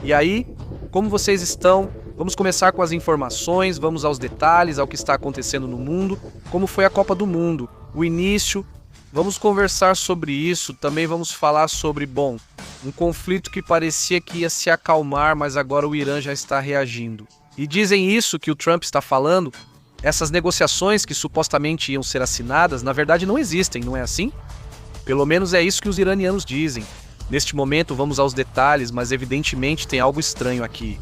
E aí, como vocês estão? Vamos começar com as informações, vamos aos detalhes, ao que está acontecendo no mundo, como foi a Copa do Mundo, o início. Vamos conversar sobre isso, também vamos falar sobre, um conflito que parecia que ia se acalmar, mas agora o Irã já está reagindo. E dizem isso que o Trump está falando, essas negociações que supostamente iam ser assinadas, na verdade não existem, não é assim? Pelo menos é isso que os iranianos dizem. Neste momento vamos aos detalhes, mas evidentemente tem algo estranho aqui.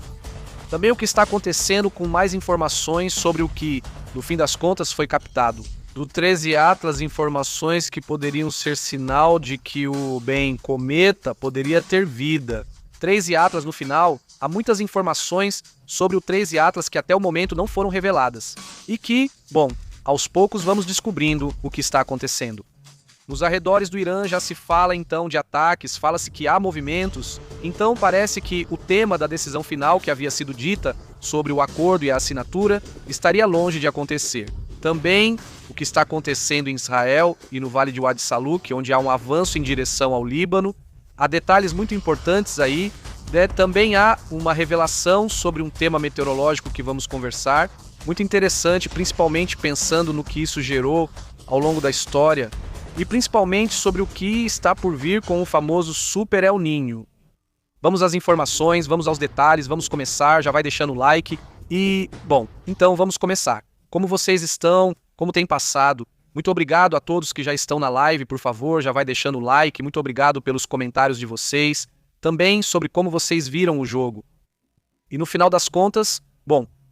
Também o que está acontecendo com mais informações sobre o que, no fim das contas, foi captado. Do 13 Atlas, informações que poderiam ser sinal de que o cometa poderia ter vida. 13 Atlas no final, há muitas informações sobre o 13 Atlas que até o momento não foram reveladas. E que, aos poucos vamos descobrindo o que está acontecendo. Nos arredores do Irã já se fala então de ataques, fala-se que há movimentos, então parece que o tema da decisão final que havia sido dita sobre o acordo e a assinatura estaria longe de acontecer. Também o que está acontecendo em Israel e no Vale de Wadi Saluk, onde há um avanço em direção ao Líbano, há detalhes muito importantes aí, também há uma revelação sobre um tema meteorológico que vamos conversar, muito interessante, principalmente pensando no que isso gerou ao longo da história, e principalmente sobre o que está por vir com o famoso Super El Niño. Vamos às informações, vamos aos detalhes, vamos começar, já vai deixando o like e, então vamos começar. Como vocês estão? Como tem passado? Muito obrigado a todos que já estão na live, por favor, já vai deixando o like, muito obrigado pelos comentários de vocês, também sobre como vocês viram o jogo. E no final das contas,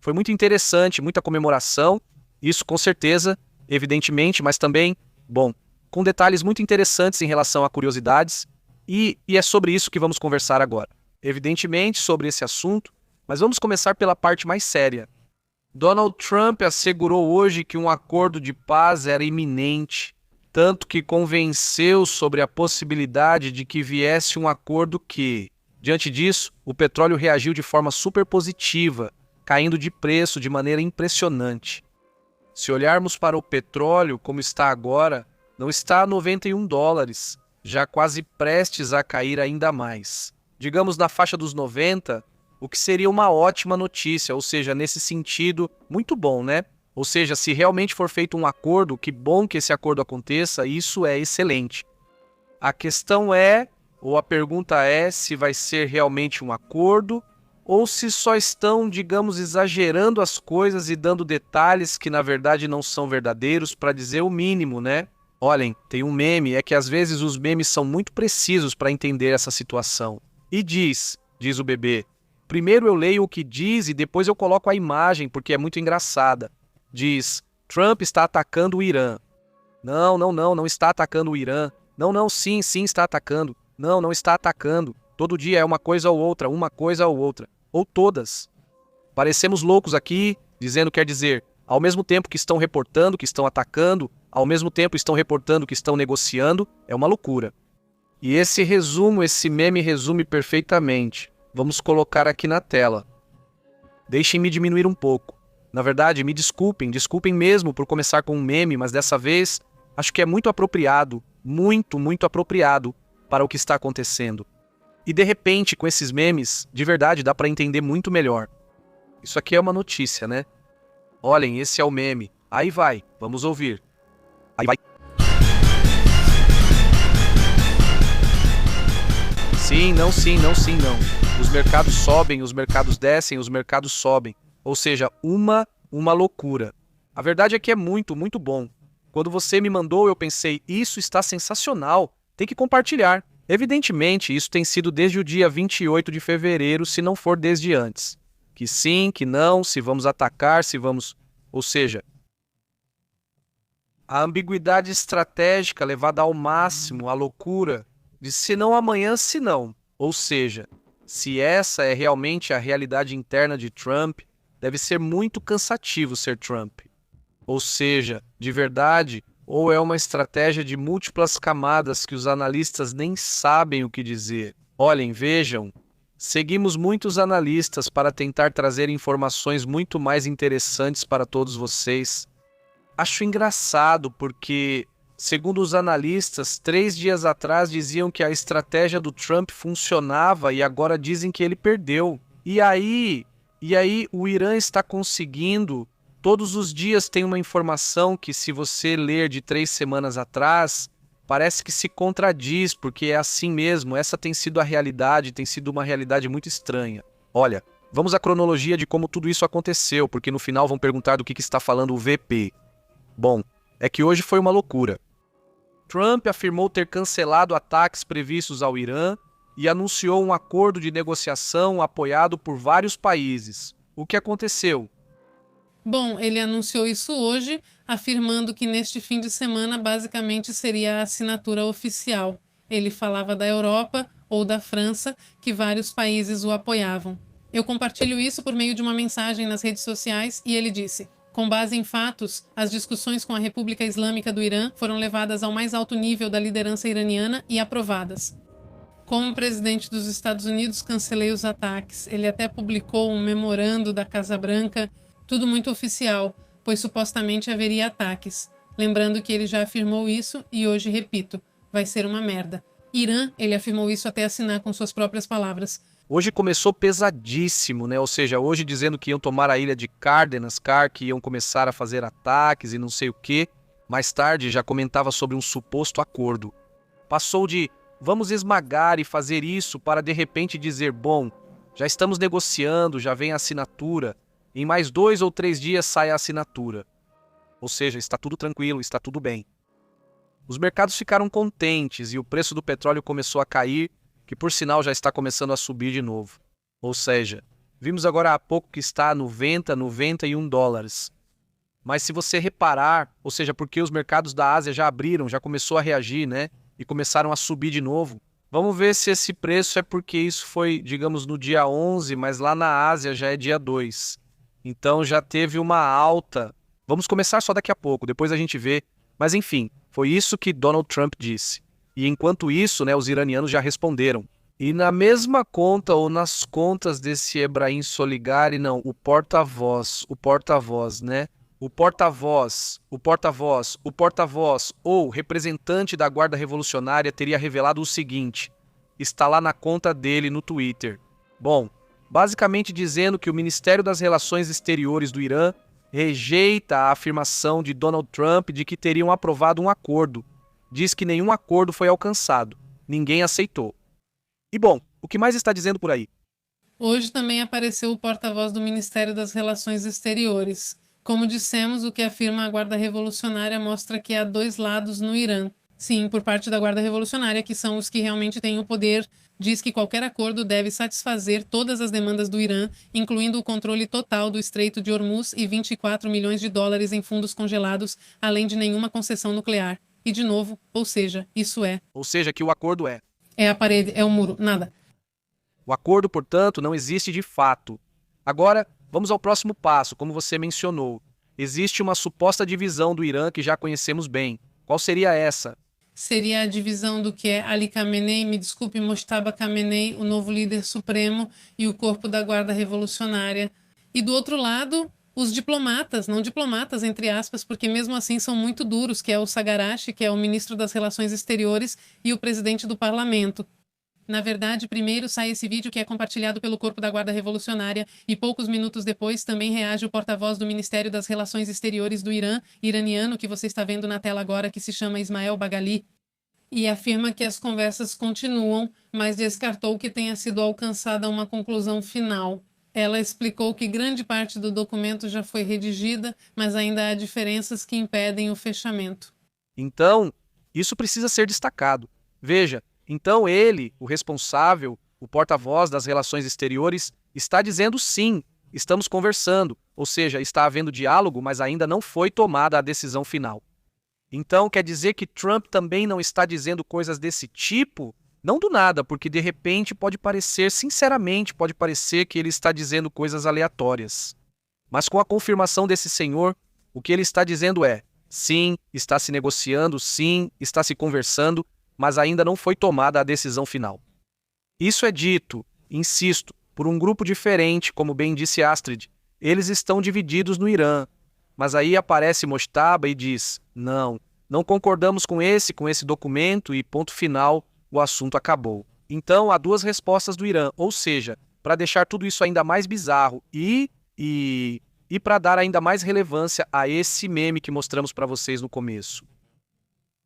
foi muito interessante, muita comemoração, isso com certeza, evidentemente, mas também, com detalhes muito interessantes em relação a curiosidades, e é sobre isso que vamos conversar agora. Evidentemente sobre esse assunto, mas vamos começar pela parte mais séria. Donald Trump assegurou hoje que um acordo de paz era iminente, tanto que convenceu sobre a possibilidade de que viesse um acordo que, diante disso, o petróleo reagiu de forma super positiva, caindo de preço de maneira impressionante. Se olharmos para o petróleo como está agora, não está a $91, já quase prestes a cair ainda mais. Digamos na faixa dos 90, o que seria uma ótima notícia, ou seja, nesse sentido, muito bom, né? Ou seja, se realmente for feito um acordo, que bom que esse acordo aconteça, isso é excelente. A questão é, ou a pergunta é, se vai ser realmente um acordo, ou se só estão, digamos, exagerando as coisas e dando detalhes que na verdade não são verdadeiros, para dizer o mínimo, né? Olhem, tem um meme, é que às vezes os memes são muito precisos para entender essa situação. E diz o bebê, primeiro eu leio o que diz e depois eu coloco a imagem porque é muito engraçada. Diz, Trump está atacando o Irã. Não está atacando o Irã. Não, sim, está atacando. Não está atacando. Todo dia é uma coisa ou outra, ou todas. Parecemos loucos aqui, dizendo quer dizer, ao mesmo tempo que estão reportando, que estão atacando, ao mesmo tempo estão reportando que estão negociando, é uma loucura. E esse meme resume perfeitamente. Vamos colocar aqui na tela. Deixem-me diminuir um pouco. Na verdade, me desculpem mesmo por começar com um meme, mas dessa vez acho que é muito apropriado, muito apropriado para o que está acontecendo. E de repente, com esses memes, de verdade dá para entender muito melhor. Isso aqui é uma notícia, né? Olhem, esse é o meme. Aí vai, vamos ouvir. Aí vai. Sim, não. Os mercados sobem, os mercados descem, os mercados sobem. Ou seja, uma loucura. A verdade é que é muito bom. Quando você me mandou, eu pensei, isso está sensacional, tem que compartilhar. Evidentemente, isso tem sido desde o dia 28 de fevereiro, se não for desde antes. Que sim, que não, se vamos atacar, se vamos... Ou seja, a ambiguidade estratégica levada ao máximo, a loucura, de se não amanhã, se não. Ou seja, se essa é realmente a realidade interna de Trump, deve ser muito cansativo ser Trump. Ou seja, de verdade, ou é uma estratégia de múltiplas camadas que os analistas nem sabem o que dizer. Olhem, vejam, seguimos muitos analistas para tentar trazer informações muito mais interessantes para todos vocês. Acho engraçado porque Segundo os analistas, 3 dias atrás diziam que a estratégia do Trump funcionava e agora dizem que ele perdeu. E aí o Irã está conseguindo. Todos os dias tem uma informação que, se você ler de 3 semanas atrás, parece que se contradiz, porque é assim mesmo. Essa tem sido a realidade, tem sido uma realidade muito estranha. Olha, vamos à cronologia de como tudo isso aconteceu, porque no final vão perguntar do que está falando o VP. Bom, é que hoje foi uma loucura. Trump afirmou ter cancelado ataques previstos ao Irã e anunciou um acordo de negociação apoiado por vários países. O que aconteceu? Bom, ele anunciou isso hoje, afirmando que neste fim de semana basicamente seria a assinatura oficial. Ele falava da Europa ou da França, que vários países o apoiavam. Eu compartilho isso por meio de uma mensagem nas redes sociais e ele disse: com base em fatos, as discussões com a República Islâmica do Irã foram levadas ao mais alto nível da liderança iraniana e aprovadas. Como presidente dos Estados Unidos, cancelei os ataques. Ele até publicou um memorando da Casa Branca, tudo muito oficial, pois supostamente haveria ataques. Lembrando que ele já afirmou isso e hoje repito, vai ser uma merda. Irã, ele afirmou isso até assinar com suas próprias palavras. Hoje começou pesadíssimo, né? Ou seja, hoje dizendo que iam tomar a ilha de Kardashian, que iam começar a fazer ataques e não sei o quê. Mais tarde já comentava sobre um suposto acordo. Passou de vamos esmagar e fazer isso para de repente dizer, bom, já estamos negociando, já vem a assinatura. Em mais 2 ou 3 dias sai a assinatura. Ou seja, está tudo tranquilo, está tudo bem. Os mercados ficaram contentes e o preço do petróleo começou a cair, que por sinal já está começando a subir de novo. Ou seja, vimos agora há pouco que está a 90, 91 dólares. Mas se você reparar, ou seja, porque os mercados da Ásia já abriram, já começou a reagir, né? E começaram a subir de novo. Vamos ver se esse preço é porque isso foi, digamos, no dia 11, mas lá na Ásia já é dia 2. Então já teve uma alta. Vamos começar só daqui a pouco, depois a gente vê. Mas enfim, foi isso que Donald Trump disse. E enquanto isso, né, os iranianos já responderam. E na mesma conta ou nas contas desse Ebrahim Soligari, não, o porta-voz, né? O porta-voz ou representante da Guarda Revolucionária teria revelado o seguinte. Está lá na conta dele no Twitter. Bom, basicamente dizendo que o Ministério das Relações Exteriores do Irã rejeita a afirmação de Donald Trump de que teriam aprovado um acordo. Diz que nenhum acordo foi alcançado. Ninguém aceitou. E bom, o que mais está dizendo por aí? Hoje também apareceu o porta-voz do Ministério das Relações Exteriores. Como dissemos, o que afirma a Guarda Revolucionária mostra que há dois lados no Irã. Sim, por parte da Guarda Revolucionária, que são os que realmente têm o poder, diz que qualquer acordo deve satisfazer todas as demandas do Irã, incluindo o controle total do Estreito de Hormuz e 24 milhões de dólares em fundos congelados, além de nenhuma concessão nuclear. E de novo, ou seja, isso é. Ou seja, que o acordo é. É a parede, é o muro, nada. O acordo, portanto, não existe de fato. Agora, vamos ao próximo passo, como você mencionou. Existe uma suposta divisão do Irã que já conhecemos bem. Qual seria essa? Seria a divisão do que é Ali Khamenei, me desculpe, Mojtaba Khamenei, o novo líder supremo, e o corpo da Guarda Revolucionária. E do outro lado, os diplomatas, não diplomatas, entre aspas, porque mesmo assim são muito duros, que é o Sagarashi, que é o ministro das Relações Exteriores, e o presidente do parlamento. Na verdade, primeiro sai esse vídeo que é compartilhado pelo Corpo da Guarda Revolucionária e poucos minutos depois também reage o porta-voz do Ministério das Relações Exteriores do Irã, iraniano, que você está vendo na tela agora, que se chama Ismael Baghali, e afirma que as conversas continuam, mas descartou que tenha sido alcançada uma conclusão final. Ela explicou que grande parte do documento já foi redigida, mas ainda há diferenças que impedem o fechamento. Então, isso precisa ser destacado. Veja, então ele, o responsável, o porta-voz das relações exteriores, está dizendo sim, estamos conversando, ou seja, está havendo diálogo, mas ainda não foi tomada a decisão final. Então quer dizer que Trump também não está dizendo coisas desse tipo? Não do nada, porque de repente pode parecer, sinceramente, pode parecer que ele está dizendo coisas aleatórias. Mas com a confirmação desse senhor, o que ele está dizendo é, sim, está se negociando, sim, está se conversando, mas ainda não foi tomada a decisão final. Isso é dito, insisto, por um grupo diferente, como bem disse Astrid. Eles estão divididos no Irã. Mas aí aparece Mojtaba e diz, não, Não concordamos com esse documento e ponto final, o assunto acabou. Então, há duas respostas do Irã, ou seja, para deixar tudo isso ainda mais bizarro e para dar ainda mais relevância a esse meme que mostramos para vocês no começo.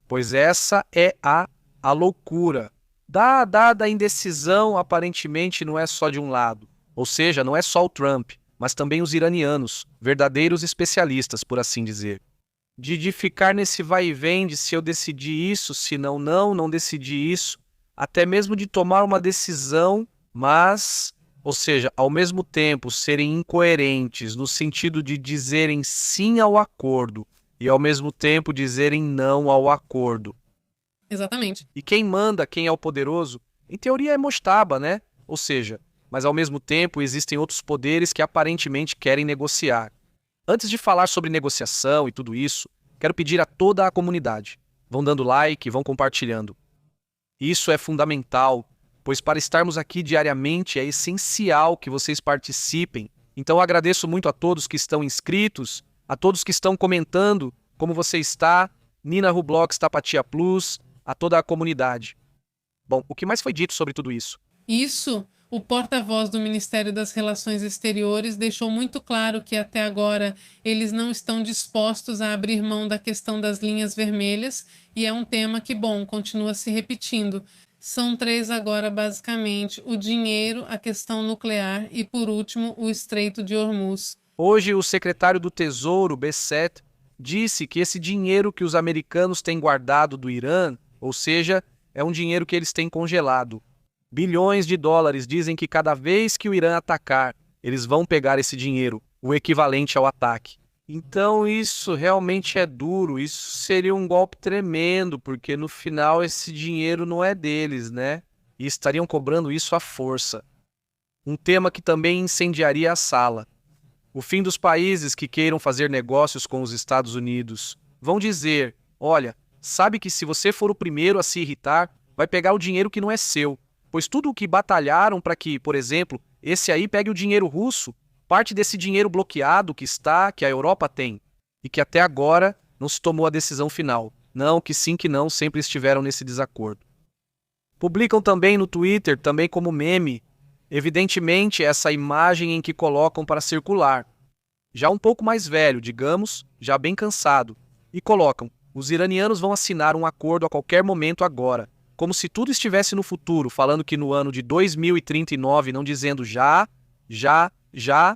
Pois essa é a loucura. Dada indecisão, aparentemente não é só de um lado. Ou seja, não é só o Trump, mas também os iranianos, verdadeiros especialistas, por assim dizer. De ficar nesse vai e vem de se eu decidi isso, se não decidi isso, até mesmo de tomar uma decisão, mas, ou seja, ao mesmo tempo serem incoerentes no sentido de dizerem sim ao acordo e ao mesmo tempo dizerem não ao acordo. Exatamente. E quem manda, quem é o poderoso, em teoria é Mojtaba, né? Ou seja, mas ao mesmo tempo existem outros poderes que aparentemente querem negociar. Antes de falar sobre negociação e tudo isso, quero pedir a toda a comunidade. Vão dando like, vão compartilhando. Isso é fundamental, pois para estarmos aqui diariamente é essencial que vocês participem. Então agradeço muito a todos que estão inscritos, a todos que estão comentando como você está, Nina Rublox Tapatia Plus, a toda a comunidade. Bom, o que mais foi dito sobre tudo isso? Isso, o porta-voz do Ministério das Relações Exteriores deixou muito claro que até agora eles não estão dispostos a abrir mão da questão das linhas vermelhas e é um tema que, bom, continua se repetindo. São três agora, basicamente: o dinheiro, a questão nuclear e, por último, o Estreito de Hormuz. Hoje, o secretário do Tesouro, Bessett, disse que esse dinheiro que os americanos têm guardado do Irã, ou seja, é um dinheiro que eles têm congelado. Bilhões de dólares dizem que cada vez que o Irã atacar, eles vão pegar esse dinheiro, o equivalente ao ataque. Então isso realmente é duro, isso seria um golpe tremendo, porque no final esse dinheiro não é deles, né? E estariam cobrando isso à força. Um tema que também incendiaria a sala. O fim dos países que queiram fazer negócios com os Estados Unidos. Vão dizer, olha, sabe que se você for o primeiro a se irritar, vai pegar o dinheiro que não é seu. Pois tudo o que batalharam para que, por exemplo, esse aí pegue o dinheiro russo, parte desse dinheiro bloqueado que a Europa tem, e que até agora não se tomou a decisão final. Não, que sim, que não, sempre estiveram nesse desacordo. Publicam também no Twitter, também como meme, evidentemente essa imagem em que colocam para circular. Já um pouco mais velho, digamos, já bem cansado, e colocam, os iranianos vão assinar um acordo a qualquer momento agora, como se tudo estivesse no futuro, falando que no ano de 2039, não dizendo já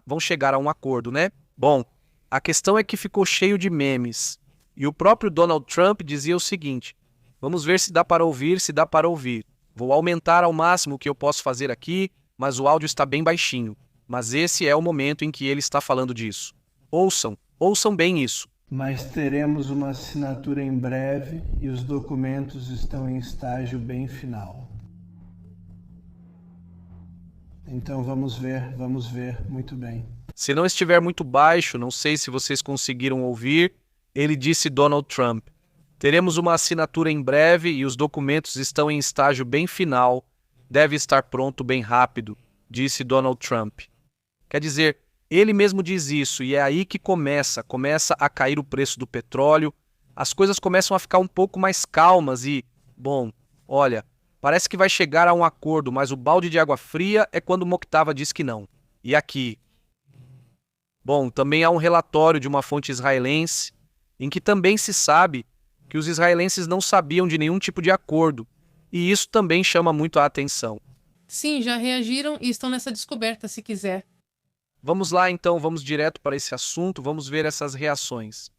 vão chegar a um acordo, né? Bom, a questão é que ficou cheio de memes. E o próprio Donald Trump dizia o seguinte, vamos ver se dá para ouvir. Vou aumentar ao máximo o que eu posso fazer aqui, mas o áudio está bem baixinho. Mas esse é o momento em que ele está falando disso. Ouçam bem isso. Mas teremos uma assinatura em breve e os documentos estão em estágio bem final. Então vamos ver, muito bem. Se não estiver muito baixo, não sei se vocês conseguiram ouvir, ele disse Donald Trump. Teremos uma assinatura em breve e os documentos estão em estágio bem final. Deve estar pronto bem rápido, disse Donald Trump. Quer dizer, ele mesmo diz isso e é aí que começa a cair o preço do petróleo, as coisas começam a ficar um pouco mais calmas e, bom, olha, parece que vai chegar a um acordo, mas o balde de água fria é quando Mojtaba diz que não. E aqui? Bom, também há um relatório de uma fonte israelense em que também se sabe que os israelenses não sabiam de nenhum tipo de acordo, e isso também chama muito a atenção. Sim, já reagiram e estão nessa descoberta, se quiser. Vamos lá então, vamos direto para esse assunto, vamos ver essas reações.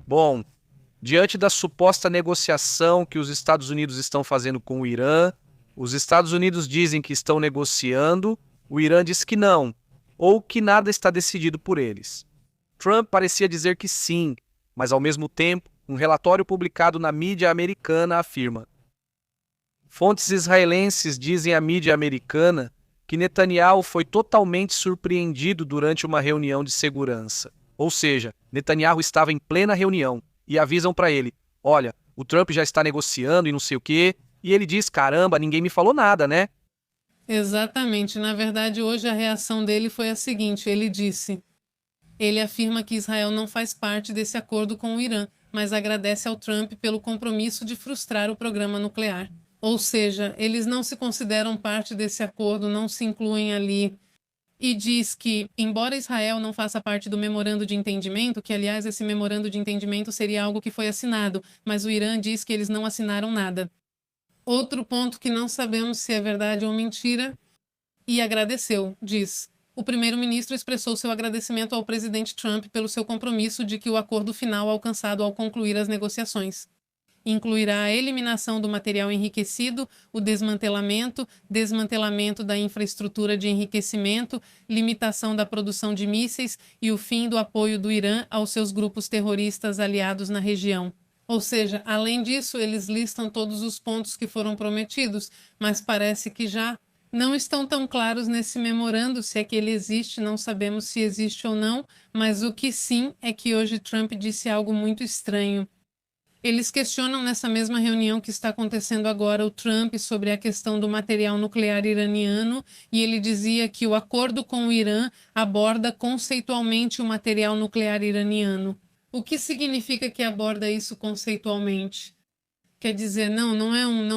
Bom, diante da suposta negociação que os Estados Unidos estão fazendo com o Irã, os Estados Unidos dizem que estão negociando, o Irã diz que não, ou que nada está decidido por eles. Trump parecia dizer que sim, mas ao mesmo tempo, um relatório publicado na mídia americana afirma. Fontes israelenses dizem à mídia americana que Netanyahu foi totalmente surpreendido durante uma reunião de segurança. Ou seja, Netanyahu estava em plena reunião e avisam para ele: olha, o Trump já está negociando e não sei o quê. E ele diz: caramba, ninguém me falou nada, né? Exatamente. Na verdade, hoje a reação dele foi a seguinte: ele afirma que Israel não faz parte desse acordo com o Irã, mas agradece ao Trump pelo compromisso de frustrar o programa nuclear. Ou seja, eles não se consideram parte desse acordo, não se incluem ali. E diz que, embora Israel não faça parte do memorando de entendimento, que aliás esse memorando de entendimento seria algo que foi assinado, mas o Irã diz que eles não assinaram nada. Outro ponto que não sabemos se é verdade ou mentira, e agradeceu, diz: o primeiro-ministro expressou seu agradecimento ao presidente Trump pelo seu compromisso de que o acordo final alcançado ao concluir as negociações incluirá a eliminação do material enriquecido, o desmantelamento da infraestrutura de enriquecimento, limitação da produção de mísseis e o fim do apoio do Irã aos seus grupos terroristas aliados na região. Ou seja, além disso, eles listam todos os pontos que foram prometidos, mas parece que já não estão tão claros nesse memorando, se é que ele existe, não sabemos se existe ou não, mas o que sim é que hoje Trump disse algo muito estranho. Eles questionam nessa mesma reunião que está acontecendo agora o Trump sobre a questão do material nuclear iraniano, e ele dizia que o acordo com o Irã aborda conceitualmente o material nuclear iraniano. O que significa que aborda isso conceitualmente? Quer dizer, não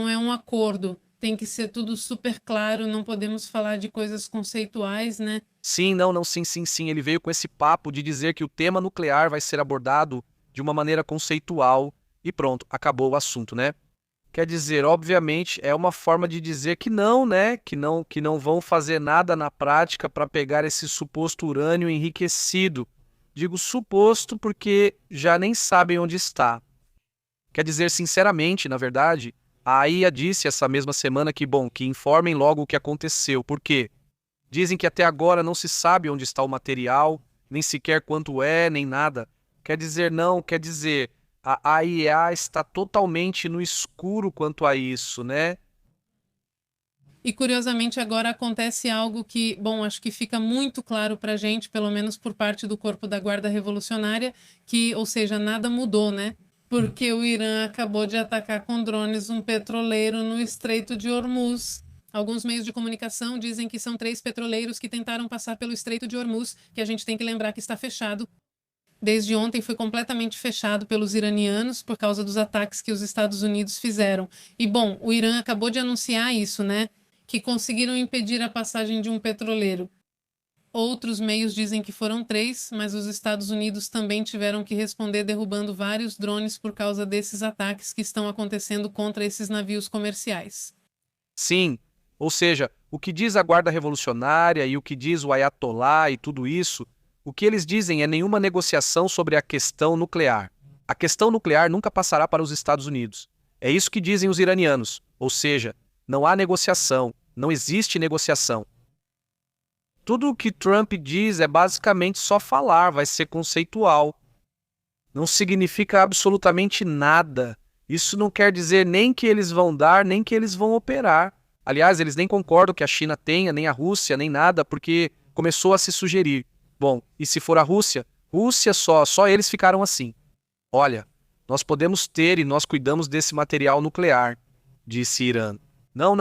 é um acordo. Tem que ser tudo super claro, não podemos falar de coisas conceituais, né? Sim, não, sim. Ele veio com esse papo de dizer que o tema nuclear vai ser abordado de uma maneira conceitual e pronto, acabou o assunto, né? Quer dizer, obviamente, é uma forma de dizer que não, né? Que não vão fazer nada na prática para pegar esse suposto urânio enriquecido. Digo suposto porque já nem sabem onde está. Quer dizer, sinceramente, na verdade, a AIA disse essa mesma semana que informem logo o que aconteceu. Por quê? Dizem que até agora não se sabe onde está o material, nem sequer quanto é, nem nada. Quer dizer, a AIA está totalmente no escuro quanto a isso, né? E curiosamente agora acontece algo que, acho que fica muito claro para a gente, pelo menos por parte do Corpo da Guarda Revolucionária, que, ou seja, nada mudou, né? Porque o Irã acabou de atacar com drones um petroleiro no Estreito de Hormuz. Alguns meios de comunicação dizem que são 3 petroleiros que tentaram passar pelo Estreito de Hormuz, que a gente tem que lembrar que está fechado. Desde ontem foi completamente fechado pelos iranianos por causa dos ataques que os Estados Unidos fizeram. E, o Irã acabou de anunciar isso, né? Que conseguiram impedir a passagem de um petroleiro. Outros meios dizem que foram 3, mas os Estados Unidos também tiveram que responder derrubando vários drones por causa desses ataques que estão acontecendo contra esses navios comerciais. Sim, ou seja, o que diz a Guarda Revolucionária e o que diz o Ayatollah e tudo isso, o que eles dizem é nenhuma negociação sobre a questão nuclear. A questão nuclear nunca passará para os Estados Unidos. É isso que dizem os iranianos, ou seja, não há negociação, não existe negociação. Tudo o que Trump diz é basicamente só falar, vai ser conceitual. Não significa absolutamente nada. Isso não quer dizer nem que eles vão dar, nem que eles vão operar. Aliás, eles nem concordam que a China tenha, nem a Rússia, nem nada, porque começou a se sugerir. E se for a Rússia? Rússia só eles ficaram assim. Olha, nós podemos ter e nós cuidamos desse material nuclear, disse Irã. Não,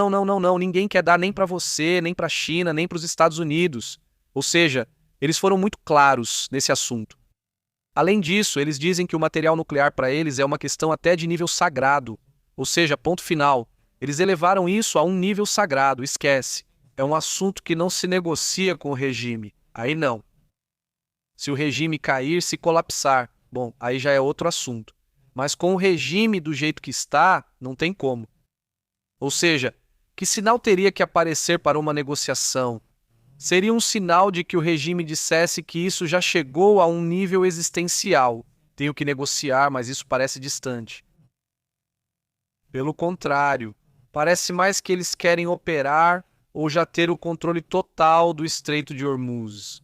ninguém quer dar nem para você, nem para a China, nem para os Estados Unidos. Ou seja, eles foram muito claros nesse assunto. Além disso, eles dizem que o material nuclear para eles é uma questão até de nível sagrado. Ou seja, ponto final. Eles elevaram isso a um nível sagrado, esquece. É um assunto que não se negocia com o regime. Aí não. Se o regime cair, se colapsar, aí já é outro assunto. Mas com o regime do jeito que está, não tem como. Ou seja, que sinal teria que aparecer para uma negociação? Seria um sinal de que o regime dissesse que isso já chegou a um nível existencial. Tenho que negociar, mas isso parece distante. Pelo contrário, parece mais que eles querem operar ou já ter o controle total do Estreito de Hormuz.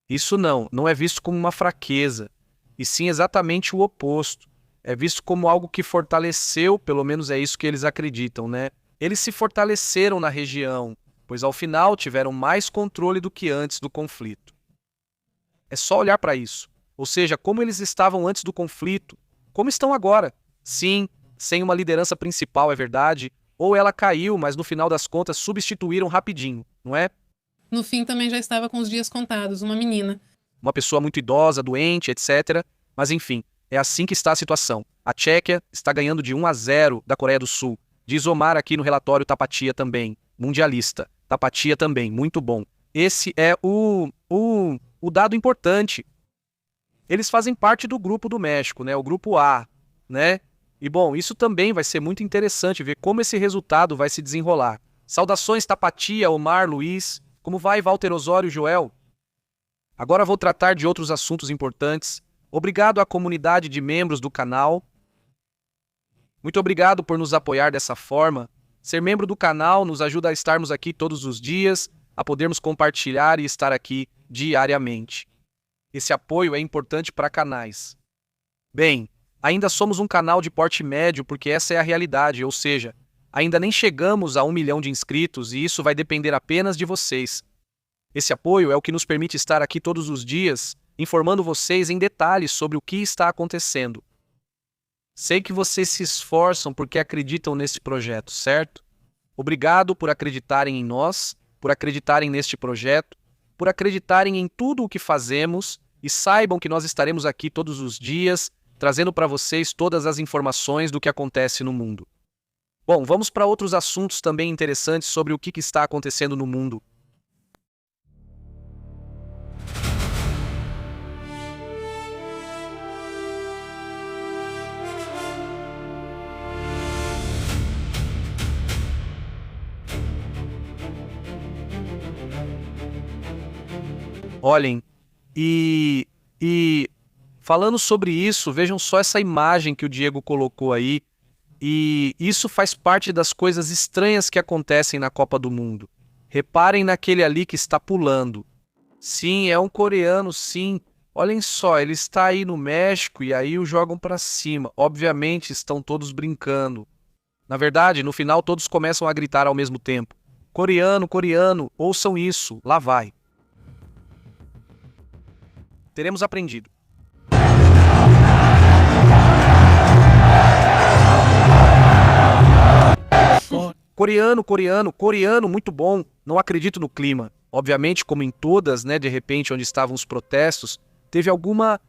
Isso não é visto como uma fraqueza, e sim exatamente o oposto. É visto como algo que fortaleceu, pelo menos é isso que eles acreditam, né? Eles se fortaleceram na região, pois ao final tiveram mais controle do que antes do conflito. É só olhar para isso. Ou seja, como eles estavam antes do conflito, como estão agora. Sim, sem uma liderança principal, é verdade, ou ela caiu, mas no final das contas substituíram rapidinho, não é? No fim também já estava com os dias contados, uma menina. Uma pessoa muito idosa, doente, etc. Mas enfim, é assim que está a situação. A Tchequia está ganhando de 1-0 da Coreia do Sul. Diz Omar aqui no relatório Tapatia também. Mundialista. Tapatia também, muito bom. Esse é o dado importante. Eles fazem parte do grupo do México, né? O grupo A, né? E bom, isso também vai ser muito interessante ver como esse resultado vai se desenrolar. Saudações Tapatia, Omar, Luiz. Como vai, Walter Osório, Joel? Agora vou tratar de outros assuntos importantes. Obrigado à comunidade de membros do canal. Muito obrigado por nos apoiar dessa forma. Ser membro do canal nos ajuda a estarmos aqui todos os dias, a podermos compartilhar e estar aqui diariamente. Esse apoio é importante para canais. Bem, ainda somos um canal de porte médio porque essa é a realidade, ou seja, ainda nem chegamos a 1 milhão de inscritos e isso vai depender apenas de vocês. Esse apoio é o que nos permite estar aqui todos os dias, informando vocês em detalhes sobre o que está acontecendo. Sei que vocês se esforçam porque acreditam nesse projeto, certo? Obrigado por acreditarem em nós, por acreditarem neste projeto, por acreditarem em tudo o que fazemos e saibam que nós estaremos aqui todos os dias, trazendo para vocês todas as informações do que acontece no mundo. Bom, vamos para outros assuntos também interessantes sobre o que está acontecendo no mundo. Olhem, e falando sobre isso, vejam só essa imagem que o Diego colocou aí, e isso faz parte das coisas estranhas que acontecem na Copa do Mundo. Reparem naquele ali que está pulando. Sim, é um coreano, sim. Olhem só, ele está aí no México e aí o jogam para cima. Obviamente estão todos brincando. Na verdade, no final todos começam a gritar ao mesmo tempo. Coreano, coreano, ouçam isso, lá vai. Teremos aprendido. Coreano, coreano, coreano, muito bom. Não acredito no clima. Obviamente, como em todas, né, de repente, onde estavam os protestos, teve alguma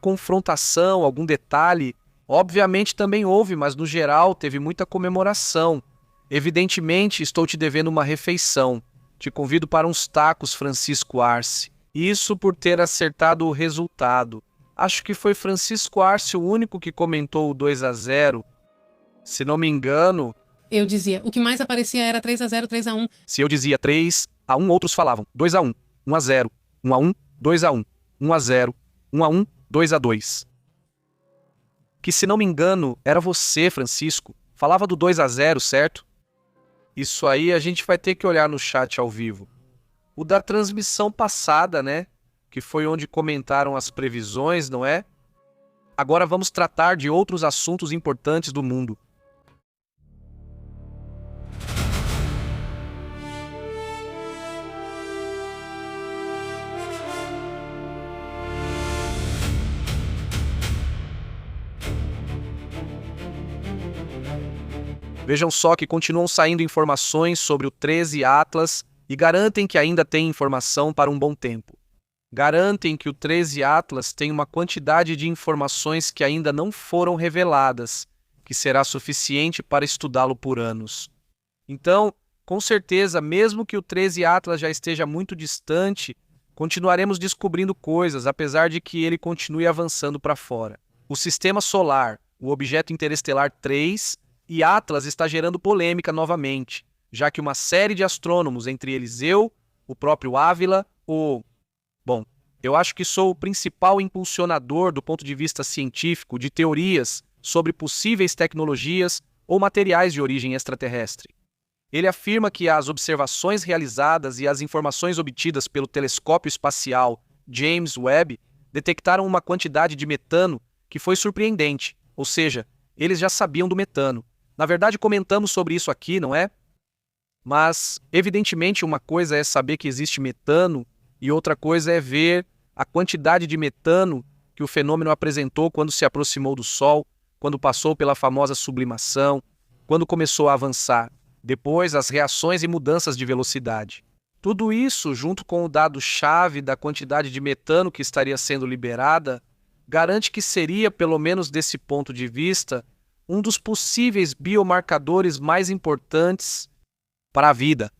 confrontação, algum detalhe. Obviamente também houve, mas no geral teve muita comemoração. Evidentemente, estou te devendo uma refeição. Te convido para uns tacos, Francisco Arce. Isso por ter acertado o resultado. Acho que foi Francisco Arce o único que comentou o 2-0. Se não me engano... Eu dizia, o que mais aparecia era 3-0, 3-1. Se eu dizia 3-1, outros falavam 2-1, 1-0, 1-1, 2-1, 1-0, 1-1, 2-2. Que se não me engano, era você, Francisco. Falava do 2-0, certo? Isso aí a gente vai ter que olhar no chat ao vivo. O da transmissão passada, né? Que foi onde comentaram as previsões, não é? Agora vamos tratar de outros assuntos importantes do mundo. Vejam só que continuam saindo informações sobre o 13 Atlas e garantem que ainda tem informação para um bom tempo. Garantem que o 13 Atlas tem uma quantidade de informações que ainda não foram reveladas, que será suficiente para estudá-lo por anos. Então, com certeza, mesmo que o 13 Atlas já esteja muito distante, continuaremos descobrindo coisas, apesar de que ele continue avançando para fora. O Sistema Solar, o objeto interestelar 3, e Atlas está gerando polêmica novamente, já que uma série de astrônomos, entre eles eu, o próprio Ávila, Bom, eu acho que sou o principal impulsionador do ponto de vista científico de teorias sobre possíveis tecnologias ou materiais de origem extraterrestre. Ele afirma que as observações realizadas e as informações obtidas pelo telescópio espacial James Webb detectaram uma quantidade de metano que foi surpreendente, ou seja, eles já sabiam do metano. Na verdade, comentamos sobre isso aqui, não é? Mas, evidentemente, uma coisa é saber que existe metano e outra coisa é ver a quantidade de metano que o fenômeno apresentou quando se aproximou do Sol, quando passou pela famosa sublimação, quando começou a avançar, depois as reações e mudanças de velocidade. Tudo isso, junto com o dado-chave da quantidade de metano que estaria sendo liberada, garante que seria, pelo menos desse ponto de vista, um dos possíveis biomarcadores mais importantes para a vida.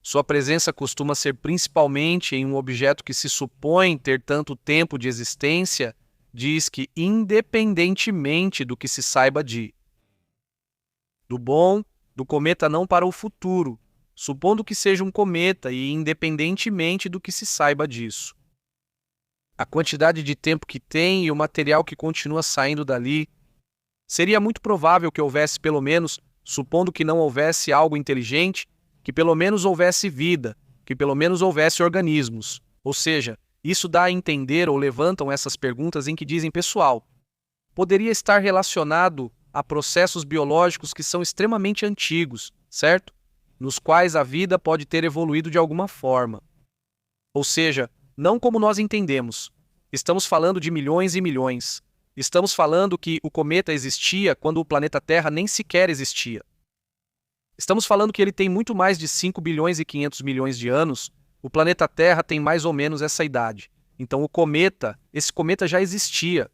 Sua presença costuma ser principalmente em um objeto que se supõe ter tanto tempo de existência, diz que independentemente do que se saiba do bom do cometa não para o futuro, supondo que seja um cometa e independentemente do que se saiba disso. A quantidade de tempo que tem e o material que continua saindo dali, seria muito provável que houvesse pelo menos, supondo que não houvesse algo inteligente, que pelo menos houvesse vida, que pelo menos houvesse organismos. Ou seja, isso dá a entender ou levantam essas perguntas em que dizem, pessoal, poderia estar relacionado a processos biológicos que são extremamente antigos, certo? Nos quais a vida pode ter evoluído de alguma forma. Ou seja, não como nós entendemos. Estamos falando de milhões e milhões. Estamos falando que o cometa existia quando o planeta Terra nem sequer existia. Estamos falando que ele tem muito mais de 5 bilhões e 500 milhões de anos. O planeta Terra tem mais ou menos essa idade. Então esse cometa já existia.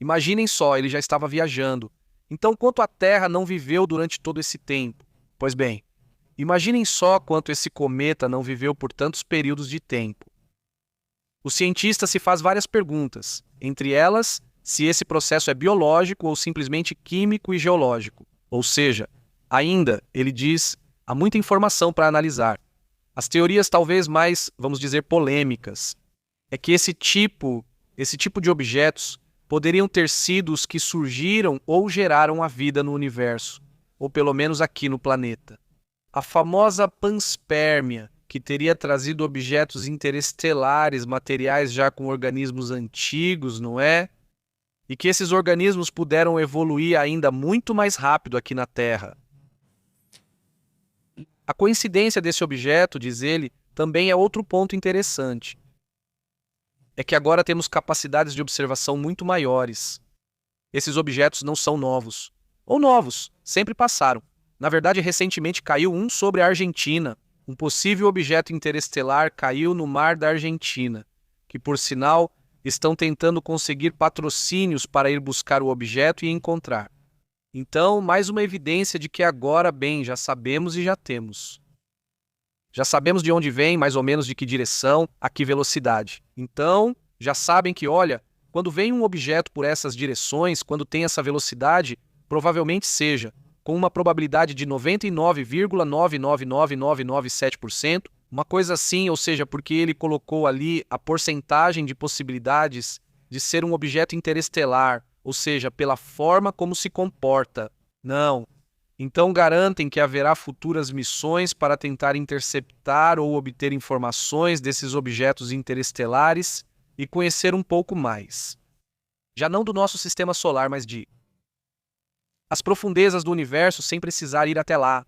Imaginem só, ele já estava viajando. Então, quanto a Terra não viveu durante todo esse tempo? Pois bem, imaginem só quanto esse cometa não viveu por tantos períodos de tempo. O cientista se faz várias perguntas, entre elas, se esse processo é biológico ou simplesmente químico e geológico. Ou seja, ainda, ele diz, há muita informação para analisar. As teorias talvez mais, vamos dizer, polêmicas, é que esse tipo de objetos poderiam ter sido os que surgiram ou geraram a vida no universo, ou pelo menos aqui no planeta. A famosa panspermia, que teria trazido objetos interestelares, materiais já com organismos antigos, não é? E que esses organismos puderam evoluir ainda muito mais rápido aqui na Terra. A coincidência desse objeto, diz ele, também é outro ponto interessante. É que agora temos capacidades de observação muito maiores. Esses objetos não são novos. Ou novos, sempre passaram. Na verdade, recentemente caiu um sobre a Argentina. Um possível objeto interestelar caiu no mar da Argentina, que, por sinal, estão tentando conseguir patrocínios para ir buscar o objeto e encontrar. Então, mais uma evidência de que agora, bem, já sabemos e já temos. Já sabemos de onde vem, mais ou menos de que direção, a que velocidade. Então, já sabem que, olha, quando vem um objeto por essas direções, quando tem essa velocidade, provavelmente seja, com uma probabilidade de 99,999997%, uma coisa assim, ou seja, porque ele colocou ali a porcentagem de possibilidades de ser um objeto interestelar, ou seja, pela forma como se comporta. Não. Então garantem que haverá futuras missões para tentar interceptar ou obter informações desses objetos interestelares e conhecer um pouco mais. Já não do nosso sistema solar, mas de as profundezas do universo sem precisar ir até lá.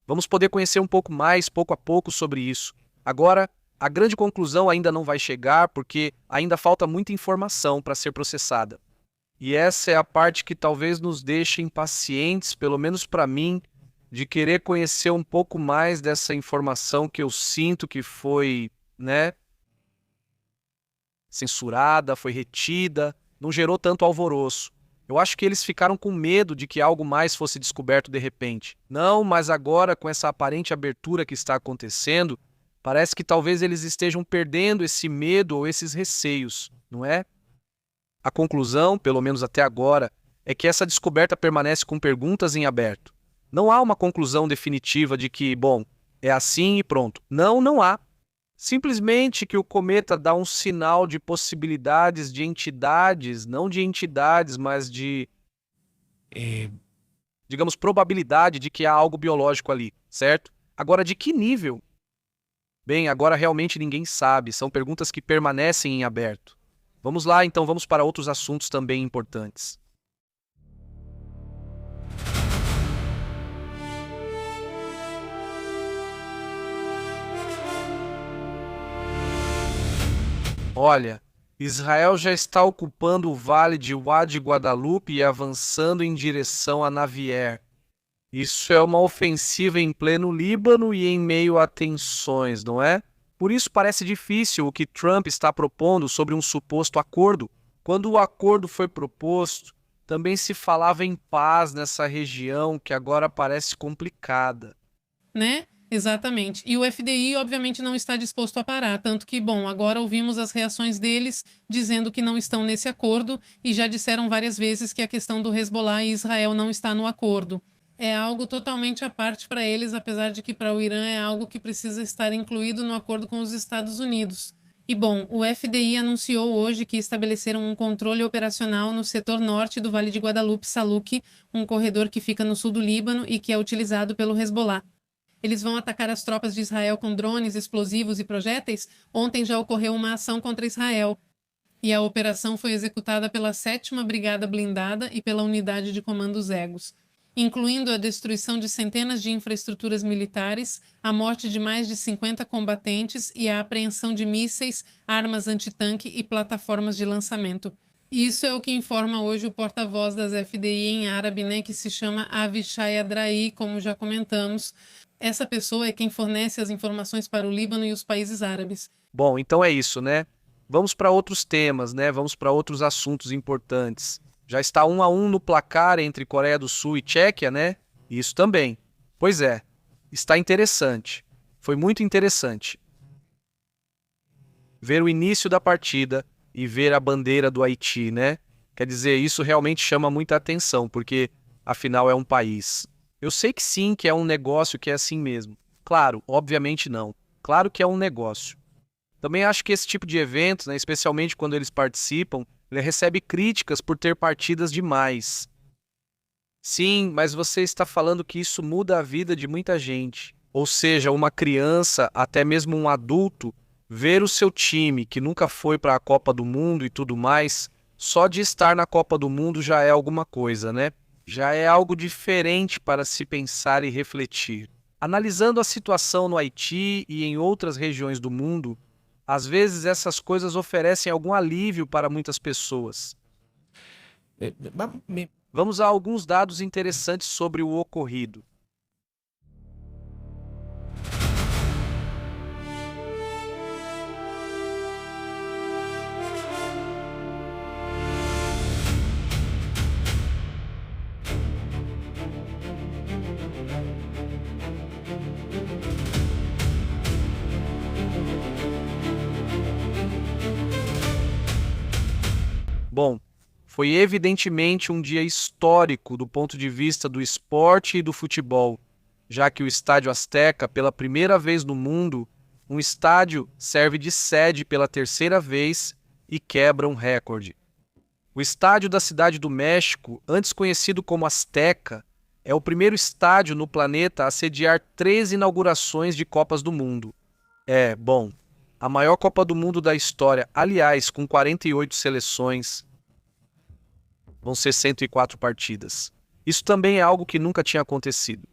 Vamos poder conhecer um pouco mais, pouco a pouco, sobre isso. Agora, a grande conclusão ainda não vai chegar porque ainda falta muita informação para ser processada. E essa é a parte que talvez nos deixe impacientes, pelo menos para mim, de querer conhecer um pouco mais dessa informação que eu sinto que foi, censurada, foi retida, não gerou tanto alvoroço. Eu acho que eles ficaram com medo de que algo mais fosse descoberto de repente. Não, mas agora, com essa aparente abertura que está acontecendo, parece que talvez eles estejam perdendo esse medo ou esses receios, não é? A conclusão, pelo menos até agora, é que essa descoberta permanece com perguntas em aberto. Não há uma conclusão definitiva de que, bom, é assim e pronto. Não, não há. Simplesmente que o cometa dá um sinal de possibilidades de entidades, não de entidades, mas de, digamos, probabilidade de que há algo biológico ali, certo? Agora, de que nível? Bem, agora realmente ninguém sabe, são perguntas que permanecem em aberto. Vamos lá, então vamos para outros assuntos também importantes. Olha, Israel já está ocupando o vale de Wadi Guadalupe e avançando em direção a Navier. Isso é uma ofensiva em pleno Líbano e em meio a tensões, não é? Por isso parece difícil o que Trump está propondo sobre um suposto acordo. Quando o acordo foi proposto, também se falava em paz nessa região que agora parece complicada. Né? Exatamente. E o FDI, obviamente, não está disposto a parar. Tanto que, bom, agora ouvimos as reações deles dizendo que não estão nesse acordo e já disseram várias vezes que a questão do Hezbollah e Israel não está no acordo. É algo totalmente à parte para eles, apesar de que para o Irã é algo que precisa estar incluído no acordo com os Estados Unidos. E bom, o FDI anunciou hoje que estabeleceram um controle operacional no setor norte do Vale de Guadalupe-Saluk, um corredor que fica no sul do Líbano e que é utilizado pelo Hezbollah. Eles vão atacar as tropas de Israel com drones, explosivos e projéteis? Ontem já ocorreu uma ação contra Israel. E a operação foi executada pela 7ª Brigada Blindada e pela Unidade de Comandos Egos, incluindo a destruição de centenas de infraestruturas militares, a morte de mais de 50 combatentes e a apreensão de mísseis, armas antitanque e plataformas de lançamento. Isso é o que informa hoje o porta-voz das FDI em árabe, né, que se chama Avishai Adraí, como já comentamos. Essa pessoa é quem fornece as informações para o Líbano e os países árabes. Bom, então é isso, né? Vamos para outros temas, né? Vamos para outros assuntos importantes. Já está 1-1 no placar entre Coreia do Sul e Tchequia, né? Isso também. Pois é, está interessante. Foi muito interessante ver o início da partida e ver a bandeira do Haiti, né? Quer dizer, isso realmente chama muita atenção, porque afinal é um país. Eu sei que sim, que é um negócio que é assim mesmo. Claro, obviamente não. Claro que é um negócio. Também acho que esse tipo de evento, né, especialmente quando eles participam, ele recebe críticas por ter partidas demais. Sim, mas você está falando que isso muda a vida de muita gente. Ou seja, uma criança, até mesmo um adulto, ver o seu time, que nunca foi para a Copa do Mundo e tudo mais, só de estar na Copa do Mundo já é alguma coisa, né? Já é algo diferente para se pensar e refletir. Analisando a situação no Haiti e em outras regiões do mundo, às vezes essas coisas oferecem algum alívio para muitas pessoas. Vamos a alguns dados interessantes sobre o ocorrido. Bom, foi evidentemente um dia histórico do ponto de vista do esporte e do futebol, já que o Estádio Azteca, pela primeira vez no mundo, um estádio serve de sede pela terceira vez e quebra um recorde. O estádio da Cidade do México, antes conhecido como Azteca, é o primeiro estádio no planeta a sediar 3 inaugurações de Copas do Mundo. Bom, a maior Copa do Mundo da história, aliás, com 48 seleções, vão ser 104 partidas. Isso também é algo que nunca tinha acontecido.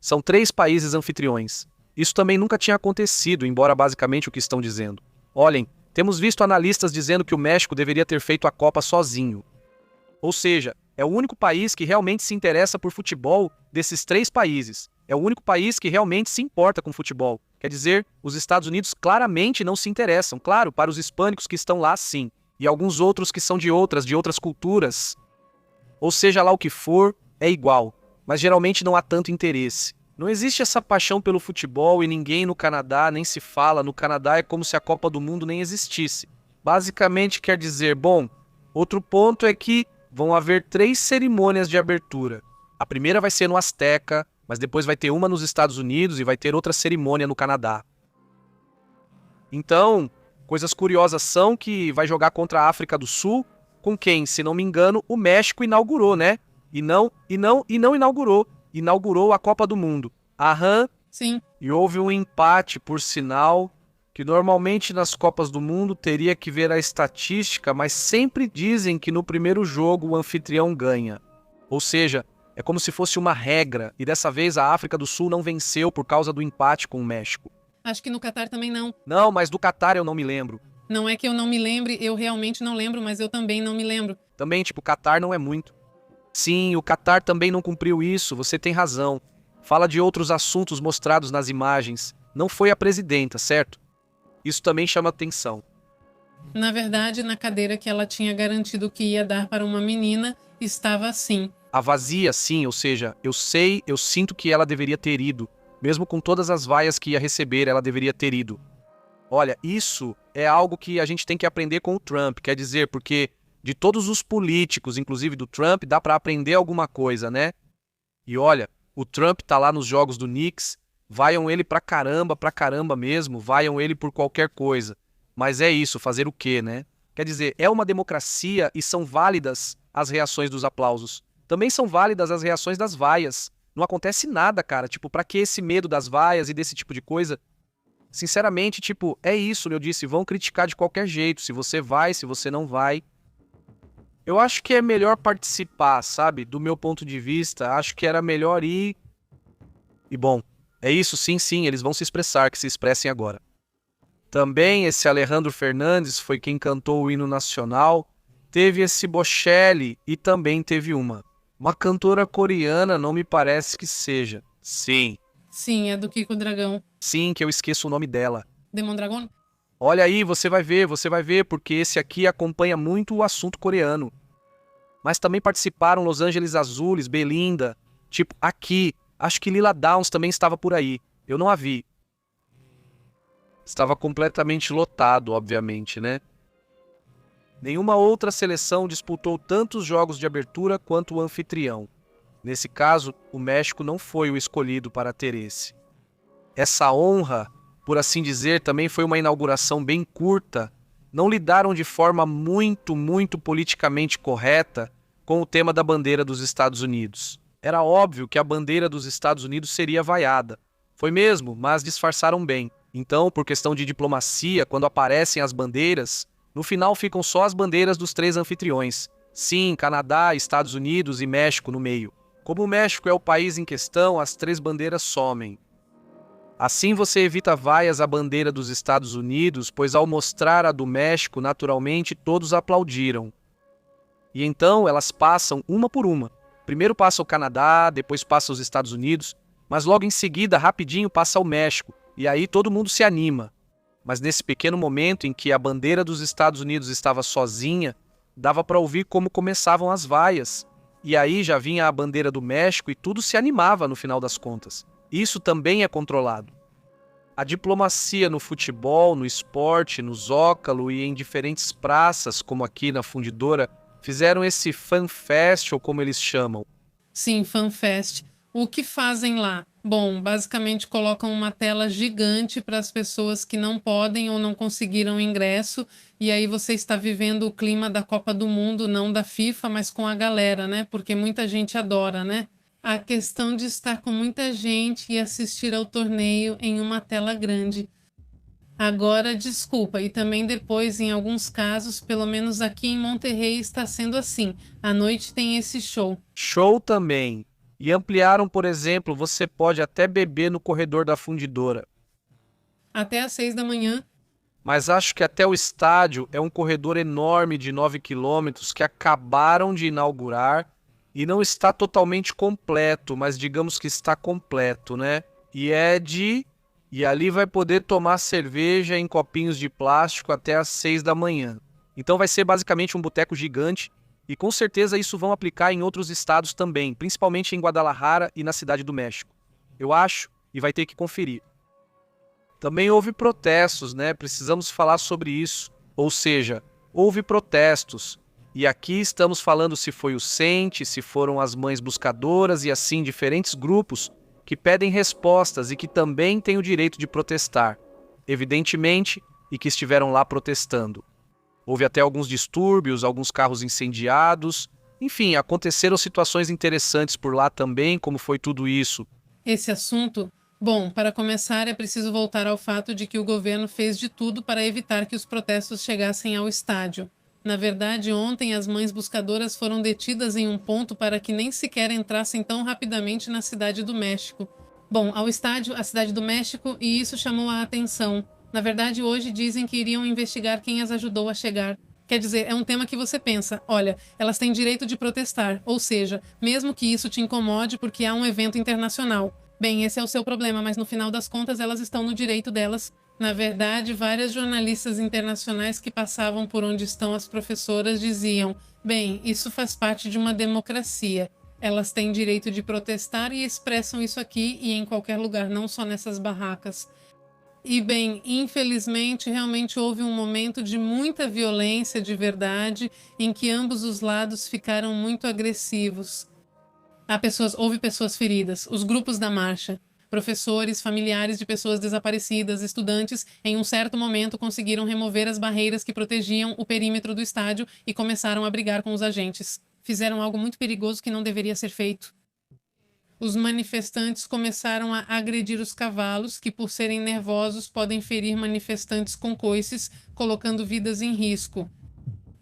São 3 países anfitriões. Isso também nunca tinha acontecido, embora basicamente o que estão dizendo. Olhem, temos visto analistas dizendo que o México deveria ter feito a Copa sozinho. Ou seja, é o único país que realmente se interessa por futebol desses 3 países. É o único país que realmente se importa com futebol. Quer dizer, os Estados Unidos claramente não se interessam. Claro, para os hispânicos que estão lá, sim. E alguns outros que são de outras culturas. Ou seja lá o que for, é igual. Mas geralmente não há tanto interesse. Não existe essa paixão pelo futebol e ninguém no Canadá nem se fala. No Canadá é como se a Copa do Mundo nem existisse. Basicamente quer dizer, bom, outro ponto é que vão haver 3 cerimônias de abertura. A primeira vai ser no Azteca, mas depois vai ter uma nos Estados Unidos e vai ter outra cerimônia no Canadá. Então, coisas curiosas são que vai jogar contra a África do Sul, com quem, se não me engano, o México inaugurou, né? E não inaugurou. Inaugurou a Copa do Mundo. Aham. Sim. E houve um empate, por sinal, que normalmente nas Copas do Mundo teria que ver a estatística, mas sempre dizem que no primeiro jogo o anfitrião ganha. Ou seja, é como se fosse uma regra, e dessa vez a África do Sul não venceu por causa do empate com o México. Acho que no Catar também não. Não, mas do Catar eu não me lembro. Não é que eu não me lembre, eu realmente não lembro, mas eu também não me lembro. Também, tipo, o Catar não é muito. Sim, o Catar também não cumpriu isso, você tem razão. Fala de outros assuntos mostrados nas imagens. Não foi a presidenta, certo? Isso também chama atenção. Na verdade, na cadeira que ela tinha garantido que ia dar para uma menina, estava assim. A vazia, sim, ou seja, eu sinto que ela deveria ter ido. Mesmo com todas as vaias que ia receber, ela deveria ter ido. Olha, isso é algo que a gente tem que aprender com o Trump, quer dizer, porque de todos os políticos, inclusive do Trump, dá pra aprender alguma coisa, né? E olha, o Trump tá lá nos jogos do Knicks, vaiam ele pra caramba mesmo, vaiam ele por qualquer coisa. Mas é isso, fazer o quê, né? Quer dizer, é uma democracia e são válidas as reações dos aplausos. Também são válidas as reações das vaias. Não acontece nada, cara. Tipo, pra que esse medo das vaias e desse tipo de coisa? Sinceramente, tipo, é isso, eu disse, vão criticar de qualquer jeito, se você vai, se você não vai. Eu acho que é melhor participar, sabe? Do meu ponto de vista, acho que era melhor ir. E bom, é isso, sim, eles vão se expressar, que se expressem agora. Também esse Alejandro Fernandes foi quem cantou o hino nacional. Teve esse Bocelli e também teve uma cantora coreana, não me parece que seja. Sim, Sim, é do Kiko Dragão. sim, que eu esqueço o nome dela. Demon Dragon? Olha aí, você vai ver, porque esse aqui acompanha muito o assunto coreano. Mas também participaram Los Angeles Azules, Belinda, tipo, aqui, acho que Lila Downs também estava por aí. Eu não a vi. Estava completamente lotado, obviamente, né? Nenhuma outra seleção disputou tantos jogos de abertura quanto o anfitrião. Nesse caso, o México não foi o escolhido para ter esse. Essa honra, por assim dizer, também foi uma inauguração bem curta. Não lidaram de forma muito politicamente correta com o tema da bandeira dos Estados Unidos. Era óbvio que a bandeira dos Estados Unidos seria vaiada. Foi mesmo, mas disfarçaram bem. Então, por questão de diplomacia, quando aparecem as bandeiras, no final ficam só as bandeiras dos 3 anfitriões. Sim, Canadá, Estados Unidos e México no meio. Como o México é o país em questão, as 3 bandeiras somem. Assim você evita vaias à bandeira dos Estados Unidos, pois ao mostrar a do México, naturalmente todos aplaudiram. E então elas passam uma por uma. Primeiro passa o Canadá, depois passa os Estados Unidos, mas logo em seguida, rapidinho, passa o México. E aí todo mundo se anima. Mas nesse pequeno momento em que a bandeira dos Estados Unidos estava sozinha, dava para ouvir como começavam as vaias. E aí já vinha a bandeira do México e tudo se animava no final das contas. Isso também é controlado. A diplomacia no futebol, no esporte, no Zócalo e em diferentes praças, como aqui na Fundidora, fizeram esse fanfest, ou como eles chamam. Sim, FanFest. O que fazem lá? Bom, basicamente colocam uma tela gigante para as pessoas que não podem ou não conseguiram ingresso, e aí você está vivendo o clima da Copa do Mundo, não da FIFA, mas com a galera, né? Porque muita gente adora, né? A questão de estar com muita gente e assistir ao torneio em uma tela grande. Agora, desculpa, e também depois, em alguns casos, pelo menos aqui em Monterrey está sendo assim. À noite tem esse show. Show também. E ampliaram, por exemplo, você pode até beber no corredor da Fundidora. Até às 6 da manhã. Mas acho que até o estádio é um corredor enorme de 9 quilômetros que acabaram de inaugurar e não está totalmente completo, mas digamos que está completo, né? E ali vai poder tomar cerveja em copinhos de plástico até às 6 da manhã. Então vai ser basicamente um boteco gigante e com certeza isso vão aplicar em outros estados também, principalmente em Guadalajara e na Cidade do México. Eu acho, e vai ter que conferir. Também houve protestos, né? Precisamos falar sobre isso. Ou seja, houve protestos. E aqui estamos falando se foi o Sente, se foram as mães buscadoras e assim diferentes grupos que pedem respostas e que também têm o direito de protestar, evidentemente, e que estiveram lá protestando. Houve até alguns distúrbios, alguns carros incendiados, enfim, aconteceram situações interessantes por lá também, como foi tudo isso. Esse assunto, bom, para começar é preciso voltar ao fato de que o governo fez de tudo para evitar que os protestos chegassem ao estádio. Na verdade, ontem as mães buscadoras foram detidas em um ponto para que nem sequer entrassem tão rapidamente na Cidade do México. Bom, ao estádio, a Cidade do México, e isso chamou a atenção. Na verdade, hoje dizem que iriam investigar quem as ajudou a chegar. Quer dizer, é um tema que você pensa, olha, elas têm direito de protestar, ou seja, mesmo que isso te incomode porque há um evento internacional. Bem, esse é o seu problema, mas no final das contas elas estão no direito delas. Na verdade, várias jornalistas internacionais que passavam por onde estão as professoras diziam, bem, isso faz parte de uma democracia. Elas têm direito de protestar e expressam isso aqui e em qualquer lugar, não só nessas barracas. E bem, infelizmente, realmente houve um momento de muita violência de verdade, em que ambos os lados ficaram muito agressivos. Houve pessoas feridas, os grupos da marcha, professores, familiares de pessoas desaparecidas, estudantes, em um certo momento conseguiram remover as barreiras que protegiam o perímetro do estádio e começaram a brigar com os agentes. Fizeram algo muito perigoso que não deveria ser feito. Os manifestantes começaram a agredir os cavalos, que por serem nervosos podem ferir manifestantes com coices, colocando vidas em risco.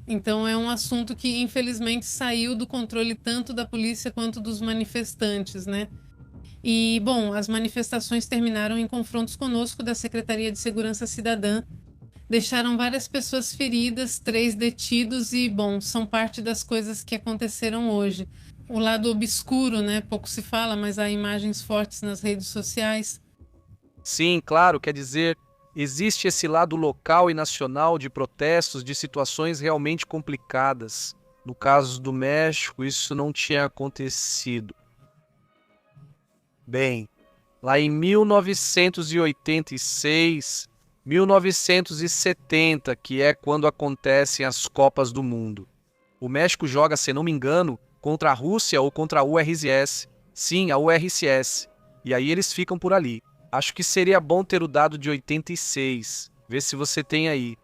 Então é um assunto que infelizmente saiu do controle tanto da polícia quanto dos manifestantes, né? E, bom, as manifestações terminaram em confrontos conosco da Secretaria de Segurança Cidadã. Deixaram várias pessoas feridas, 3 detidos e, bom, são parte das coisas que aconteceram hoje. O lado obscuro, né? Pouco se fala, mas há imagens fortes nas redes sociais. Sim, claro, quer dizer, existe esse lado local e nacional de protestos, de situações realmente complicadas. No caso do México, isso não tinha acontecido. Bem, lá em 1986, 1970, que é quando acontecem as Copas do Mundo. O México joga, se não me engano, contra a Rússia ou contra a URSS. Sim, a URSS. E aí eles ficam por ali. Acho que seria bom ter o dado de 86. Vê se você tem aí.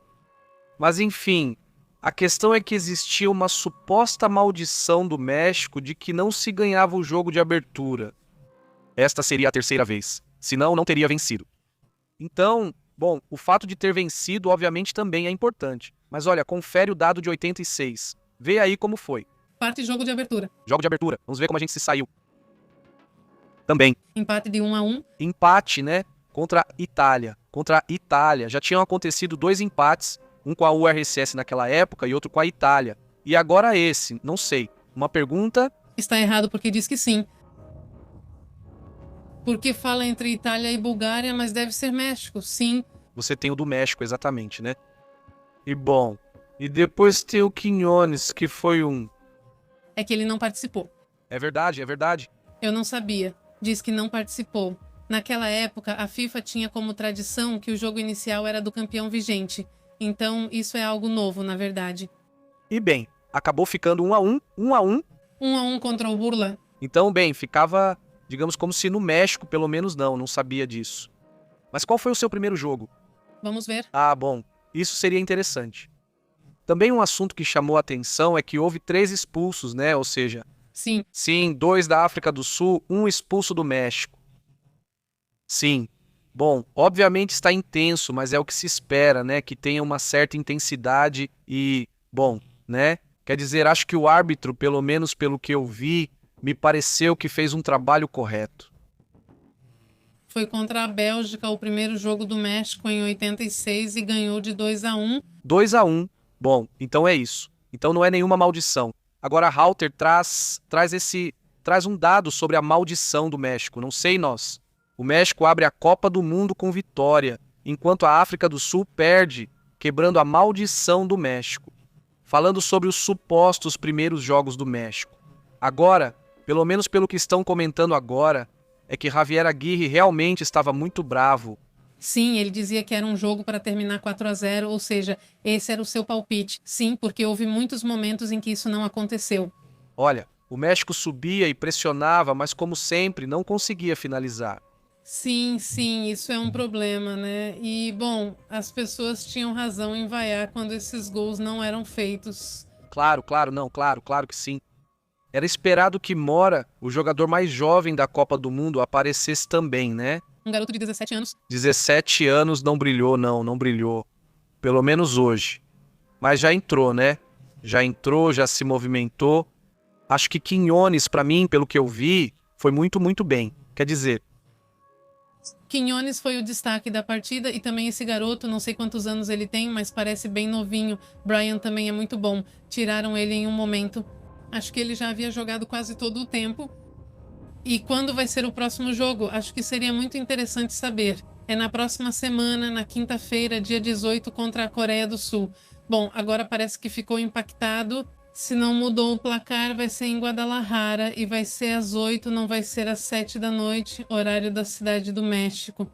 Mas enfim, a questão é que existia uma suposta maldição do México de que não se ganhava o jogo de abertura. Esta seria a terceira vez. Senão, não teria vencido. Então, bom, o fato de ter vencido obviamente também é importante. Mas olha, confere o dado de 86. Vê aí como foi. Parte jogo de abertura. Jogo de abertura. Vamos ver como a gente se saiu. Também. Empate de 1-1. Empate, né? Contra a Itália. Contra a Itália. Já tinham acontecido 2 empates. Um com a URSS naquela época e outro com a Itália. E agora esse, não sei. Uma pergunta... Está errado porque diz que sim. Porque fala entre Itália e Bulgária, mas deve ser México, sim. Você tem o do México, exatamente, né? E bom... E depois tem o Quiñones, que foi um... É que ele não participou. É verdade, é verdade. Eu não sabia. Diz que não participou. Naquela época, a FIFA tinha como tradição que o jogo inicial era do campeão vigente. Então, isso é algo novo, na verdade. E bem, acabou ficando 1-1, 1-1. 1-1 contra o Burla. Então, bem, ficava, digamos, como se no México, pelo menos não sabia disso. Mas qual foi o seu primeiro jogo? Vamos ver. Ah, bom, isso seria interessante. Também um assunto que chamou a atenção é que houve 3 expulsos, né? Ou seja, Sim. sim, 2 da África do Sul, 1 expulso do México. Sim. Bom, obviamente está intenso, mas é o que se espera, né? Que tenha uma certa intensidade e, bom, né? Quer dizer, acho que o árbitro, pelo menos pelo que eu vi, me pareceu que fez um trabalho correto. Foi contra a Bélgica o primeiro jogo do México em 86 e ganhou de 2-1. 2-1. Bom, então é isso. Então não é nenhuma maldição. Agora a Halter traz um dado sobre a maldição do México. Não sei nós. O México abre a Copa do Mundo com vitória, enquanto a África do Sul perde, quebrando a maldição do México. Falando sobre os supostos primeiros jogos do México. Agora, pelo menos pelo que estão comentando agora, é que Javier Aguirre realmente estava muito bravo. Sim, ele dizia que era um jogo para terminar 4-0, ou seja, esse era o seu palpite. Sim, porque houve muitos momentos em que isso não aconteceu. Olha, o México subia e pressionava, mas como sempre, não conseguia finalizar. Sim, isso é um problema, né? E, bom, as pessoas tinham razão em vaiar quando esses gols não eram feitos. Claro que sim. Era esperado que Mora, o jogador mais jovem da Copa do Mundo, aparecesse também, né? Um garoto de 17 anos. 17 anos não brilhou, não brilhou. Pelo menos hoje. Mas já entrou, né? Já entrou, já se movimentou. Acho que Quiñones, pra mim, pelo que eu vi, foi muito bem. Quer dizer, Quinones foi o destaque da partida e também esse garoto, não sei quantos anos ele tem, mas parece bem novinho. Brian também é muito bom. Tiraram ele em um momento. Acho que ele já havia jogado quase todo o tempo. E quando vai ser o próximo jogo? Acho que seria muito interessante saber. É na próxima semana, na quinta-feira, dia 18, contra a Coreia do Sul. Bom, agora parece que ficou impactado. Se não mudou o placar, vai ser em Guadalajara e vai ser às 8, não vai ser às 7 da noite, horário da Cidade do México.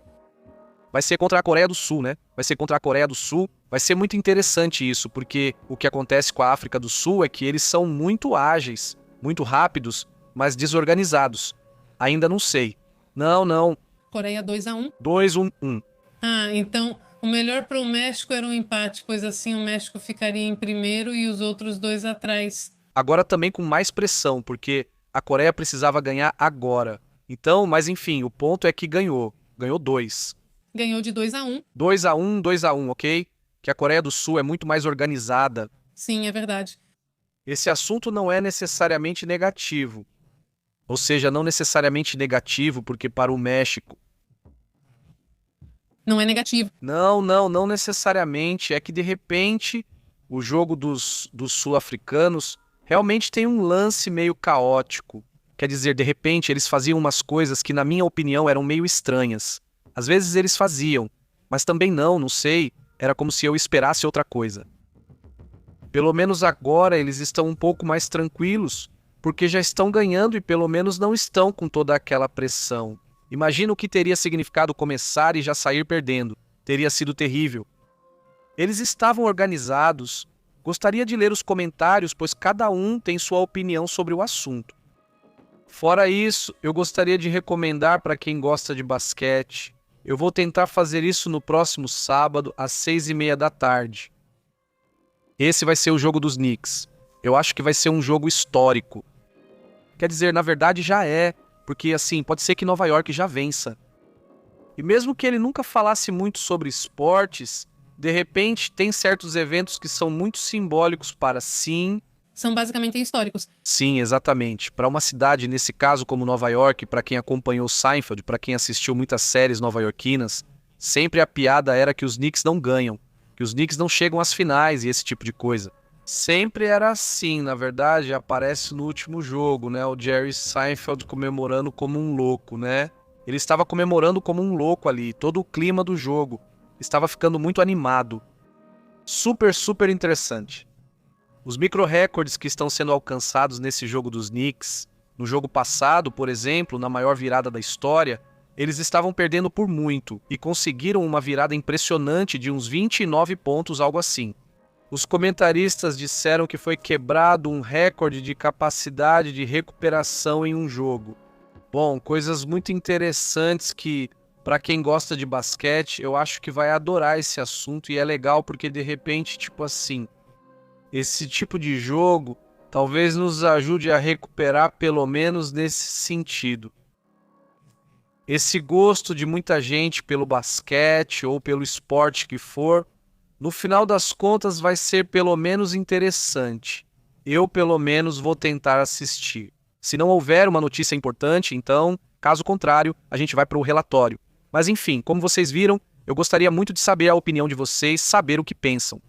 Vai ser contra a Coreia do Sul, né? Vai ser contra a Coreia do Sul. Vai ser muito interessante isso, porque o que acontece com a África do Sul é que eles são muito ágeis, muito rápidos, mas desorganizados. Ainda não sei. Não. Coreia 2-1. 2-1-1. Ah, então o melhor para o México era um empate, pois assim o México ficaria em primeiro e os outros dois atrás. Agora também com mais pressão, porque a Coreia precisava ganhar agora. Então, mas enfim, o ponto é que ganhou. Ganhou 2. Ganhou de 2-1. 2-1, 2-1, ok? Que a Coreia do Sul é muito mais organizada. Sim, é verdade. Esse assunto não é necessariamente negativo. Ou seja, não necessariamente negativo, porque para o México... Não é negativo. Não necessariamente. É que, de repente, o jogo dos sul-africanos realmente tem um lance meio caótico. Quer dizer, de repente, eles faziam umas coisas que, na minha opinião, eram meio estranhas. Às vezes eles faziam, mas também não sei. Era como se eu esperasse outra coisa. Pelo menos agora eles estão um pouco mais tranquilos, porque já estão ganhando e pelo menos não estão com toda aquela pressão. Imagina o que teria significado começar e já sair perdendo. Teria sido terrível. Eles estavam organizados. Gostaria de ler os comentários, pois cada um tem sua opinião sobre o assunto. Fora isso, eu gostaria de recomendar para quem gosta de basquete. Eu vou tentar fazer isso no próximo sábado, às 6:30 da tarde. Esse vai ser o jogo dos Knicks. Eu acho que vai ser um jogo histórico. Quer dizer, na verdade já é, porque assim, pode ser que Nova York já vença. E mesmo que ele nunca falasse muito sobre esportes, de repente tem certos eventos que são muito simbólicos para sim. São basicamente históricos. Sim, exatamente. Para uma cidade, nesse caso como Nova York, para quem acompanhou Seinfeld, para quem assistiu muitas séries nova-iorquinas, sempre a piada era que os Knicks não ganham, que os Knicks não chegam às finais e esse tipo de coisa. Sempre era assim, na verdade, aparece no último jogo, né? O Jerry Seinfeld comemorando como um louco, né? Ele estava comemorando como um louco ali, todo o clima do jogo. Estava ficando muito animado. Super interessante. Os micro-recordes que estão sendo alcançados nesse jogo dos Knicks, no jogo passado, por exemplo, na maior virada da história, eles estavam perdendo por muito e conseguiram uma virada impressionante de uns 29 pontos, algo assim. Os comentaristas disseram que foi quebrado um recorde de capacidade de recuperação em um jogo. Bom, coisas muito interessantes que, para quem gosta de basquete, eu acho que vai adorar esse assunto e é legal porque, de repente, tipo assim, esse tipo de jogo talvez nos ajude a recuperar pelo menos nesse sentido. Esse gosto de muita gente pelo basquete ou pelo esporte que for, no final das contas vai ser pelo menos interessante. Eu pelo menos vou tentar assistir. Se não houver uma notícia importante, então, caso contrário, a gente vai para o relatório. Mas enfim, como vocês viram, eu gostaria muito de saber a opinião de vocês, saber o que pensam.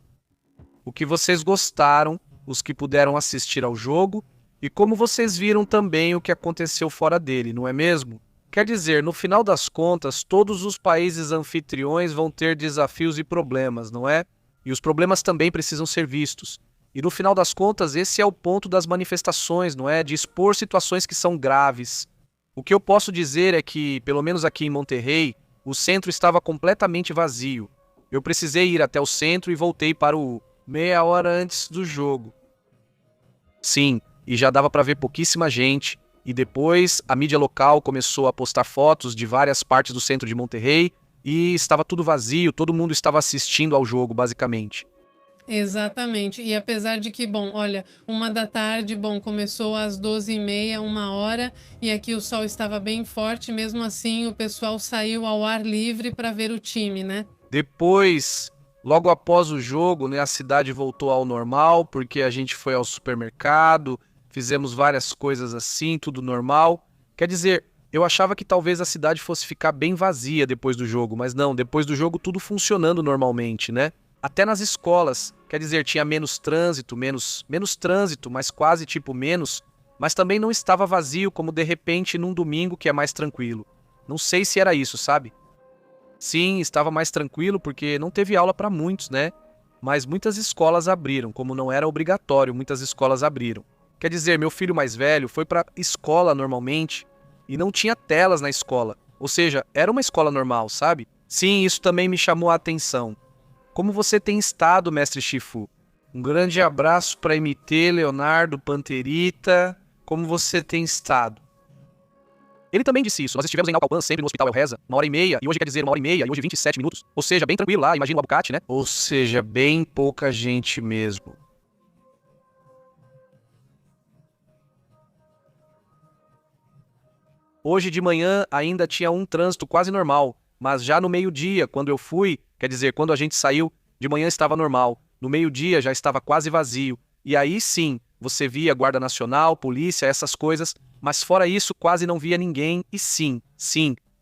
O que vocês gostaram, os que puderam assistir ao jogo, e como vocês viram também o que aconteceu fora dele, não é mesmo? Quer dizer, no final das contas, todos os países anfitriões vão ter desafios e problemas, não é? E os problemas também precisam ser vistos. E no final das contas, esse é o ponto das manifestações, não é? De expor situações que são graves. O que eu posso dizer é que, pelo menos aqui em Monterrey, o centro estava completamente vazio. Eu precisei ir até o centro e voltei para o meia hora antes do jogo. Sim, e já dava para ver pouquíssima gente. E depois a mídia local começou a postar fotos de várias partes do centro de Monterrey e estava tudo vazio, todo mundo estava assistindo ao jogo, basicamente. Exatamente. E apesar de que, bom, olha, 1 da tarde, bom, começou às 12h30, 1 hora, e aqui o sol estava bem forte, mesmo assim o pessoal saiu ao ar livre para ver o time, né? Depois, logo após o jogo, né, a cidade voltou ao normal, porque a gente foi ao supermercado, fizemos várias coisas assim, tudo normal. Quer dizer, Eu achava que talvez a cidade fosse ficar bem vazia depois do jogo, mas não, depois do jogo tudo funcionando normalmente, né? Até nas escolas, quer dizer, tinha menos trânsito, menos trânsito, mas quase tipo menos, mas também não estava vazio como de repente num domingo que é mais tranquilo. Não sei se era isso, sabe? Sim, estava mais tranquilo porque não teve aula para muitos, né? Mas muitas escolas abriram, como não era obrigatório, muitas escolas abriram. Quer dizer, meu filho mais velho foi para escola normalmente e não tinha telas na escola. Ou seja, era uma escola normal, sabe? Sim, isso também me chamou a atenção. Como você tem estado, mestre Shifu? Um grande abraço para MT, Leonardo, Panterita. Como você tem estado? Ele também disse isso. Nós estivemos em Naucalpan, sempre no Hospital El Reza, 1h30, e hoje quer dizer 1h30, e hoje 27 minutos. Ou seja, bem tranquilo lá, imagina o Abucate, né? Ou seja, bem pouca gente mesmo. Hoje de manhã ainda tinha um trânsito quase normal, mas já no meio-dia, quando eu fui, quer dizer, quando a gente saiu, de manhã estava normal. No meio-dia já estava quase vazio. E aí sim, você via Guarda Nacional, polícia, essas coisas, mas fora isso quase não via ninguém. E sim,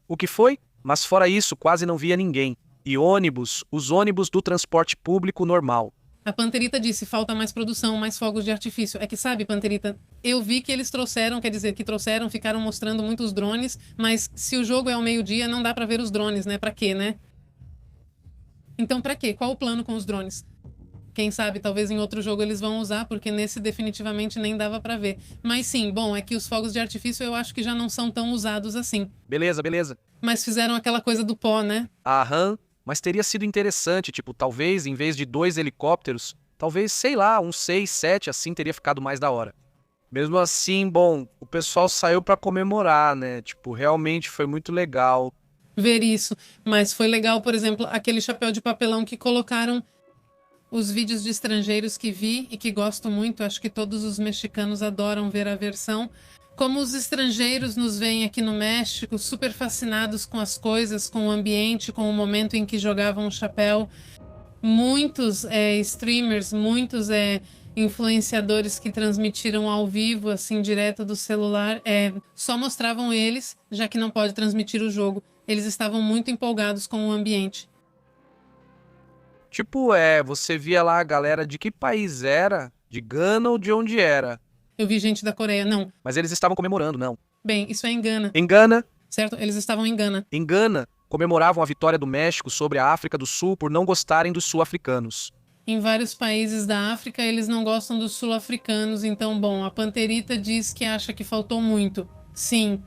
o que foi? Mas fora isso quase não via ninguém. E ônibus, os ônibus do transporte público normal. A Panterita disse, falta mais produção, mais fogos de artifício. É que sabe, Panterita, eu vi que eles trouxeram, quer dizer, que trouxeram, ficaram mostrando muitos drones, mas se o jogo é ao meio-dia, não dá pra ver os drones, né? Pra quê, né? Então pra quê? Qual o plano com os drones? Quem sabe, talvez em outro jogo eles vão usar, porque nesse definitivamente nem dava pra ver. Mas sim, bom, é que os fogos de artifício eu acho que já não são tão usados assim. Beleza. Mas fizeram aquela coisa do pó, né? Aham, mas teria sido interessante, tipo, talvez em vez de 2 helicópteros, talvez, sei lá, uns 6, 7, assim teria ficado mais da hora. Mesmo assim, bom, o pessoal saiu pra comemorar, né? Tipo, realmente foi muito legal. Ver isso. Mas foi legal, por exemplo, aquele chapéu de papelão que colocaram os vídeos de estrangeiros que vi e que gosto muito. Acho que todos os mexicanos adoram ver a versão. Como os estrangeiros nos veem aqui no México, super fascinados com as coisas, com o ambiente, com o momento em que jogavam o chapéu. Muitos streamers, muitos influenciadores que transmitiram ao vivo, assim, direto do celular, só mostravam eles, já que não pode transmitir o jogo. Eles estavam muito empolgados com o ambiente. Tipo, você via lá a galera de que país era, de Gana ou de onde era. Eu vi gente da Coreia, não. Mas eles estavam comemorando, não. Bem, isso é em Gana, Em Gana, certo? Eles estavam em Gana. comemoravam a vitória do México sobre a África do Sul por não gostarem dos sul-africanos. Em vários países da África, eles não gostam dos sul-africanos, então, bom, a Panterita diz que acha que faltou muito. Sim.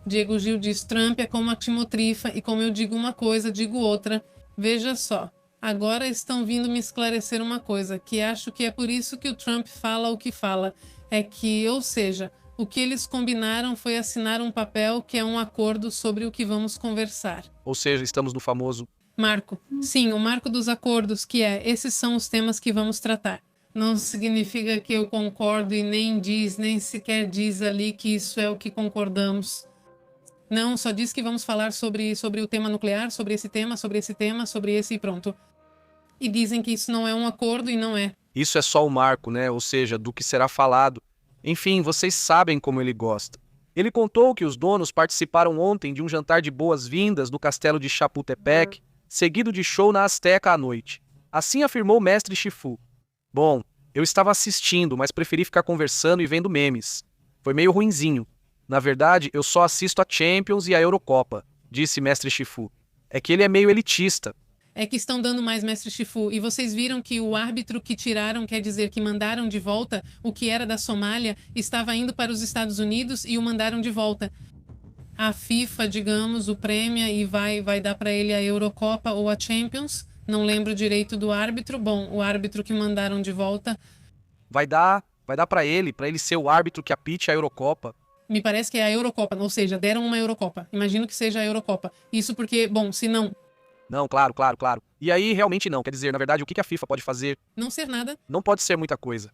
Diego Gil diz, Trump é como a Timotrifa, e como eu digo uma coisa, digo outra. Veja só. Agora estão vindo me esclarecer uma coisa, que acho que é por isso que o Trump fala o que fala. É que, ou seja, o que eles combinaram foi assinar um papel que é um acordo sobre o que vamos conversar. Ou seja, estamos no famoso... Marco. Sim, o marco dos acordos, que esses são os temas que vamos tratar. Não significa que eu concordo e nem sequer diz ali que isso é o que concordamos. Não, só diz que vamos falar sobre o tema nuclear, sobre esse e pronto. E dizem que isso não é um acordo e não é. Isso é só o marco, né? Ou seja, do que será falado. Enfim, vocês sabem como ele gosta. Ele contou que os donos participaram ontem de um jantar de boas-vindas no castelo de Chapultepec, seguido de show na Azteca à noite. Assim afirmou o mestre Shifu. Bom, eu estava assistindo, mas preferi ficar conversando e vendo memes. Foi meio ruinzinho. Na verdade, eu só assisto a Champions e a Eurocopa, disse mestre Shifu. É que ele é meio elitista. É que estão dando mais mestre Shifu. E vocês viram que o árbitro que tiraram, quer dizer, que mandaram de volta, o que era da Somália, estava indo para os Estados Unidos e o mandaram de volta. A FIFA, digamos, o premia e vai dar para ele a Eurocopa ou a Champions. Não lembro direito do árbitro. Bom, o árbitro que mandaram de volta... Vai dar para ele ser o árbitro que apite a Eurocopa. Me parece que é a Eurocopa, ou seja, deram uma Eurocopa. Imagino que seja a Eurocopa. Isso porque, bom, se não... Não, claro. E aí, realmente não. Quer dizer, na verdade, o que a FIFA pode fazer? Não ser nada. Não pode ser muita coisa.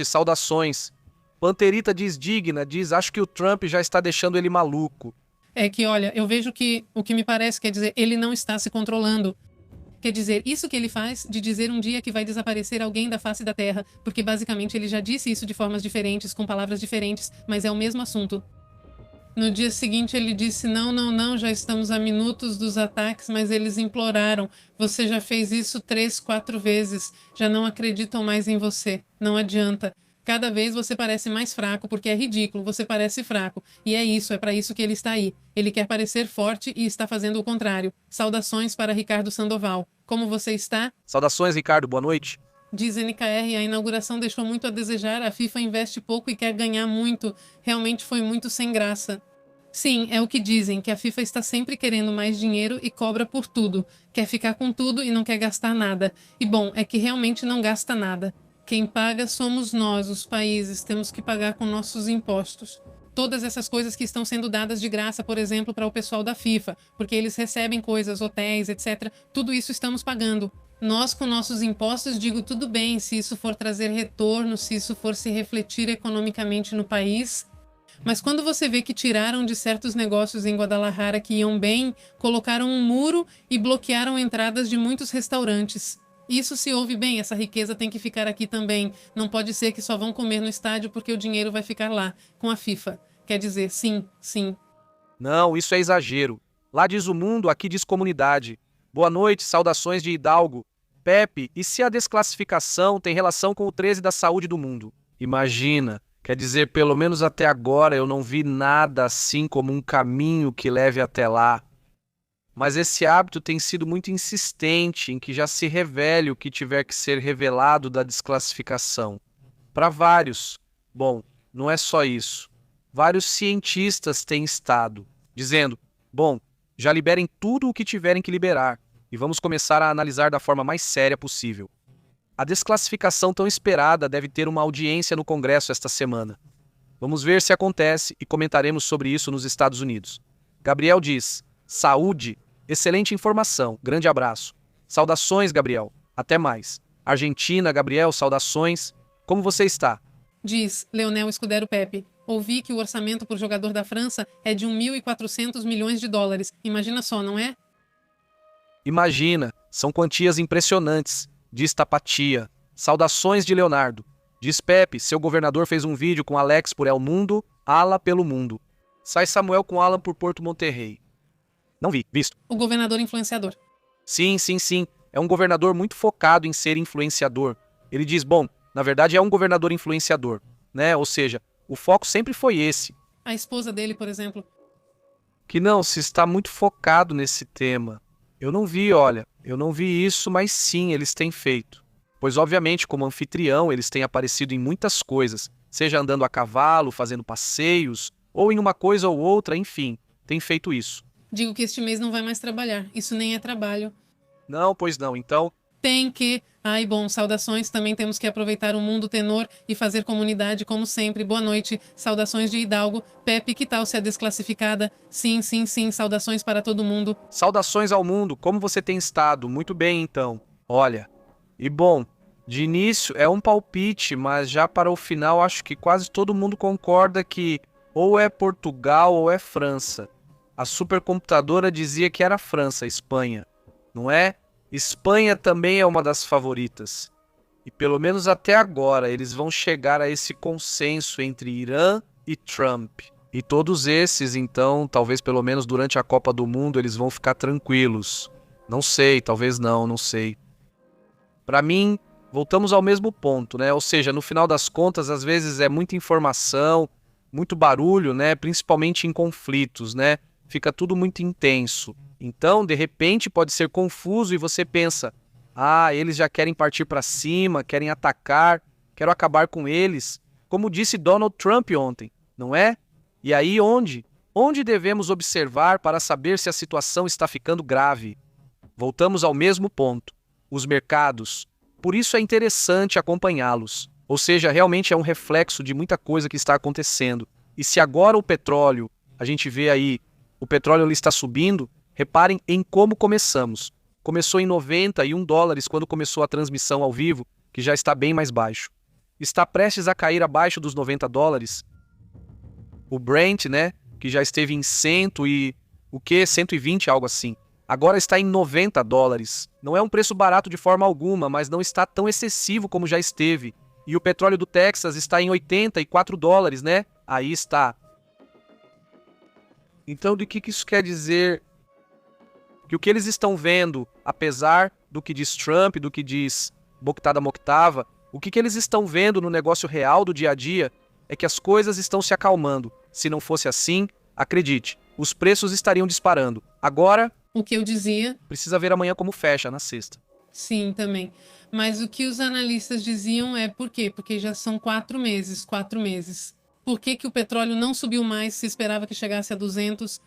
Saudações. Panterita diz digna, acho que o Trump já está deixando ele maluco. É que, olha, eu vejo que o que me parece, quer dizer, ele não está se controlando. Quer dizer, isso que ele faz de dizer um dia que vai desaparecer alguém da face da Terra, porque basicamente ele já disse isso de formas diferentes, com palavras diferentes, mas é o mesmo assunto. No dia seguinte ele disse, não, não, não, já estamos a minutos dos ataques, mas eles imploraram, você já fez isso 3, 4 vezes, já não acreditam mais em você, não adianta. Cada vez você parece mais fraco, porque é ridículo, você parece fraco. E é isso, é para isso que ele está aí. Ele quer parecer forte e está fazendo o contrário. Saudações para Ricardo Sandoval. Como você está? Saudações, Ricardo, boa noite. Diz NKR, a inauguração deixou muito a desejar, a FIFA investe pouco e quer ganhar muito. Realmente foi muito sem graça. Sim, é o que dizem, que a FIFA está sempre querendo mais dinheiro e cobra por tudo. Quer ficar com tudo e não quer gastar nada. E bom, é que realmente não gasta nada. Quem paga somos nós, os países, temos que pagar com nossos impostos. Todas essas coisas que estão sendo dadas de graça, por exemplo, para o pessoal da FIFA, porque eles recebem coisas, hotéis, etc. Tudo isso estamos pagando. Nós, com nossos impostos, digo tudo bem, se isso for trazer retorno, se isso for se refletir economicamente no país. Mas quando você vê que tiraram de certos negócios em Guadalajara que iam bem, colocaram um muro e bloquearam entradas de muitos restaurantes. Isso se ouve bem, essa riqueza tem que ficar aqui também. Não pode ser que só vão comer no estádio porque o dinheiro vai ficar lá, com a FIFA. Quer dizer, sim, sim. Não, isso é exagero. Lá diz o mundo, aqui diz comunidade. Boa noite, saudações de Hidalgo. Pepe, e se a desclassificação tem relação com o 13 da saúde do mundo? Imagina, quer dizer, pelo menos até agora eu não vi nada assim como um caminho que leve até lá. Mas esse hábito tem sido muito insistente em que já se revele o que tiver que ser revelado da desclassificação. Para vários. Bom, não é só isso. Vários cientistas têm estado dizendo, bom, já liberem tudo o que tiverem que liberar e vamos começar a analisar da forma mais séria possível. A desclassificação tão esperada deve ter uma audiência no Congresso esta semana. Vamos ver se acontece e comentaremos sobre isso nos Estados Unidos. Gabriel diz, saúde, excelente informação, grande abraço. Saudações, Gabriel, até mais. Argentina, Gabriel, saudações. Como você está? Diz Leonel Escudero Pepe. Ouvi que o orçamento por jogador da França é de 1.400 milhões de dólares. Imagina só, não é? Imagina, são quantias impressionantes. Diz Tapatia. Saudações de Leonardo. Diz Pepe, seu governador fez um vídeo com Alex por El Mundo, Ala pelo Mundo. Sai Samuel com Alan por Porto Monterrey. Não vi, visto. O governador influenciador. Sim. É um governador muito focado em ser influenciador. Ele diz, bom, na verdade é um governador influenciador, né? Ou seja, o foco sempre foi esse. A esposa dele, por exemplo. Que não, se está muito focado nesse tema. Eu não vi isso, mas sim, eles têm feito. Pois, obviamente, como anfitrião, eles têm aparecido em muitas coisas, seja andando a cavalo, fazendo passeios, ou em uma coisa ou outra, enfim, têm feito isso. Digo que este mês não vai mais trabalhar. Isso nem é trabalho. Não, pois não, então... Tem que... Ai, bom, saudações. Também temos que aproveitar o mundo tenor e fazer comunidade, como sempre. Boa noite. Saudações de Hidalgo. Pepe, que tal se é desclassificada? Sim. Saudações para todo mundo. Saudações ao mundo. Como você tem estado? Muito bem, então. Olha, e bom, de início é um palpite, mas já para o final acho que quase todo mundo concorda que ou é Portugal ou é França. A supercomputadora dizia que era França, Espanha, não é? Espanha também é uma das favoritas. E pelo menos até agora eles vão chegar a esse consenso entre Irã e Trump. E todos esses, então, talvez pelo menos durante a Copa do Mundo, eles vão ficar tranquilos. Não sei, talvez não sei. Para mim, voltamos ao mesmo ponto, né? Ou seja, no final das contas, às vezes é muita informação, muito barulho, né? Principalmente em conflitos, né? Fica tudo muito intenso. Então, de repente, pode ser confuso e você pensa, eles já querem partir para cima, querem atacar, quero acabar com eles. Como disse Donald Trump ontem, não é? E aí onde? Onde devemos observar para saber se a situação está ficando grave? Voltamos ao mesmo ponto. Os mercados. Por isso é interessante acompanhá-los. Ou seja, realmente é um reflexo de muita coisa que está acontecendo. E se agora o petróleo, a gente vê aí, o petróleo ele está subindo, reparem em como começamos. Começou em 91 dólares quando começou a transmissão ao vivo, que já está bem mais baixo. Está prestes a cair abaixo dos 90 dólares. O Brent, né, que já esteve em 120, algo assim. Agora está em 90 dólares. Não é um preço barato de forma alguma, mas não está tão excessivo como já esteve. E o petróleo do Texas está em 84 dólares, né? Aí está. Então, do que isso quer dizer? Que o que eles estão vendo, apesar do que diz Trump, do que diz Boktada Moktava, o que eles estão vendo no negócio real do dia a dia é que as coisas estão se acalmando. Se não fosse assim, acredite, os preços estariam disparando. Agora, O que eu dizia, precisa ver amanhã como fecha na sexta. sim, também. Mas o que os analistas diziam é por quê? Porque já são 4 meses, 4 meses. Por que o petróleo não subiu mais, se esperava que chegasse a 200?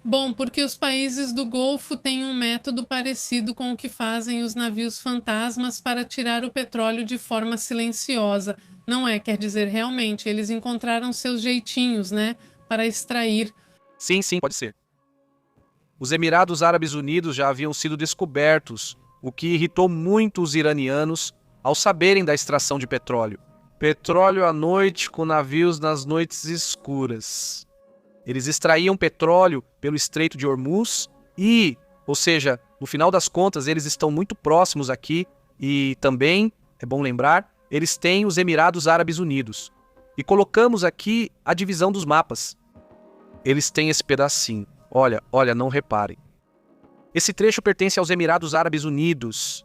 Bom, porque os países do Golfo têm um método parecido com o que fazem os navios fantasmas para tirar o petróleo de forma silenciosa. Não é, quer dizer, realmente, eles encontraram seus jeitinhos, né, para extrair. Sim, pode ser. Os Emirados Árabes Unidos já haviam sido descobertos, o que irritou muito os iranianos ao saberem da extração de petróleo. Petróleo à noite com navios nas noites escuras. Eles extraíam petróleo pelo Estreito de Hormuz e, ou seja, no final das contas, eles estão muito próximos aqui e também, é bom lembrar, eles têm os Emirados Árabes Unidos. E colocamos aqui a divisão dos mapas. Eles têm esse pedacinho. Olha, não reparem. Esse trecho pertence aos Emirados Árabes Unidos.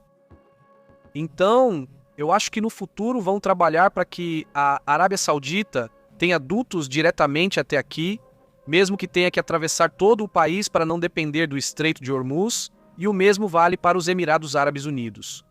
Então, eu acho que no futuro vão trabalhar para que a Arábia Saudita tenha dutos diretamente até aqui, mesmo que tenha que atravessar todo o país para não depender do Estreito de Hormuz, e o mesmo vale para os Emirados Árabes Unidos.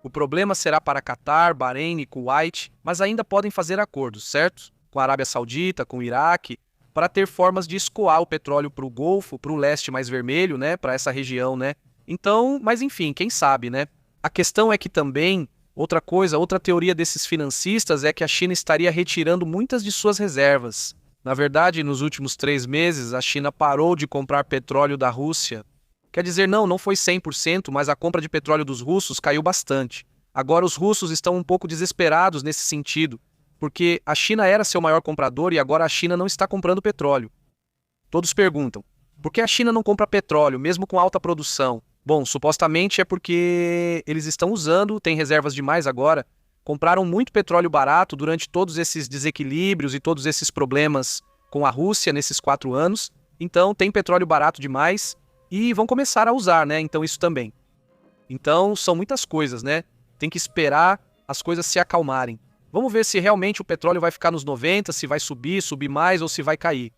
O problema será para Catar, Bahrein e Kuwait, mas ainda podem fazer acordos, certo? Com a Arábia Saudita, com o Iraque, para ter formas de escoar o petróleo para o Golfo, para o leste mais vermelho, né? Para essa região, né? Então, mas enfim, quem sabe, né? A questão é que também, outra teoria desses financistas é que a China estaria retirando muitas de suas reservas. Na verdade, nos últimos 3 meses, a China parou de comprar petróleo da Rússia. Quer dizer, não foi 100%, mas a compra de petróleo dos russos caiu bastante. Agora os russos estão um pouco desesperados nesse sentido, porque a China era seu maior comprador e agora a China não está comprando petróleo. Todos perguntam, por que a China não compra petróleo, mesmo com alta produção? Bom, supostamente é porque eles estão usando, tem reservas demais agora, compraram muito petróleo barato durante todos esses desequilíbrios e todos esses problemas com a Rússia nesses 4 anos, então tem petróleo barato demais e vão começar a usar, né? Então isso também. Então são muitas coisas, né? Tem que esperar as coisas se acalmarem. Vamos ver se realmente o petróleo vai ficar nos 90, se vai subir mais ou se vai cair.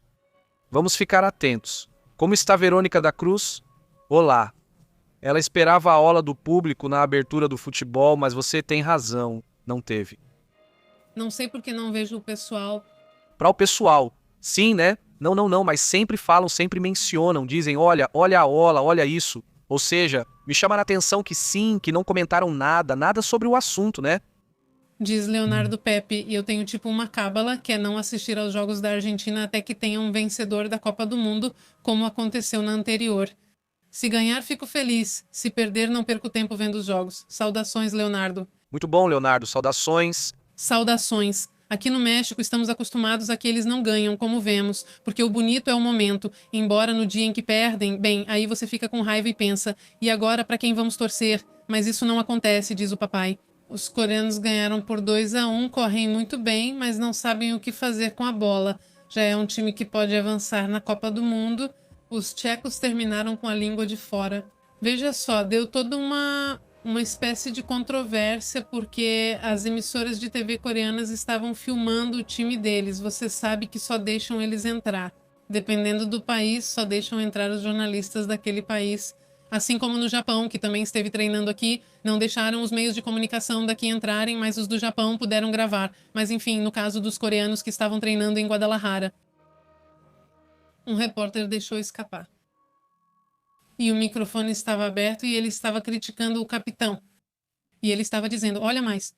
Vamos ficar atentos. Como está Verônica da Cruz? Olá. Ela esperava a ola do público na abertura do futebol, mas você tem razão, não teve. Não sei porque não vejo o pessoal. Para o pessoal, sim, né? Não, mas sempre falam, sempre mencionam, dizem, olha a ola, olha isso. Ou seja, me chamaram a atenção que sim, que não comentaram nada sobre o assunto, né? Diz Leonardo Pepe, e eu tenho tipo uma cábala, que é não assistir aos jogos da Argentina até que tenha um vencedor da Copa do Mundo, como aconteceu na anterior. Se ganhar, fico feliz. Se perder, não perco tempo vendo os jogos. Saudações, Leonardo. Muito bom, Leonardo. Saudações. Saudações. Aqui no México estamos acostumados a que eles não ganham, como vemos, porque o bonito é o momento, embora no dia em que perdem, bem, aí você fica com raiva e pensa, e agora para quem vamos torcer? Mas isso não acontece, diz o papai. Os coreanos ganharam por 2-1, correm muito bem, mas não sabem o que fazer com a bola. Já é um time que pode avançar na Copa do Mundo. Os tchecos terminaram com a língua de fora. Veja só, deu toda uma espécie de controvérsia porque as emissoras de TV coreanas estavam filmando o time deles. Você sabe que só deixam eles entrar. Dependendo do país, só deixam entrar os jornalistas daquele país. Assim como no Japão, que também esteve treinando aqui, não deixaram os meios de comunicação daqui entrarem, mas os do Japão puderam gravar. Mas enfim, no caso dos coreanos que estavam treinando em Guadalajara, um repórter deixou escapar. E o microfone estava aberto e ele estava criticando o capitão. E ele estava dizendo, olha mais,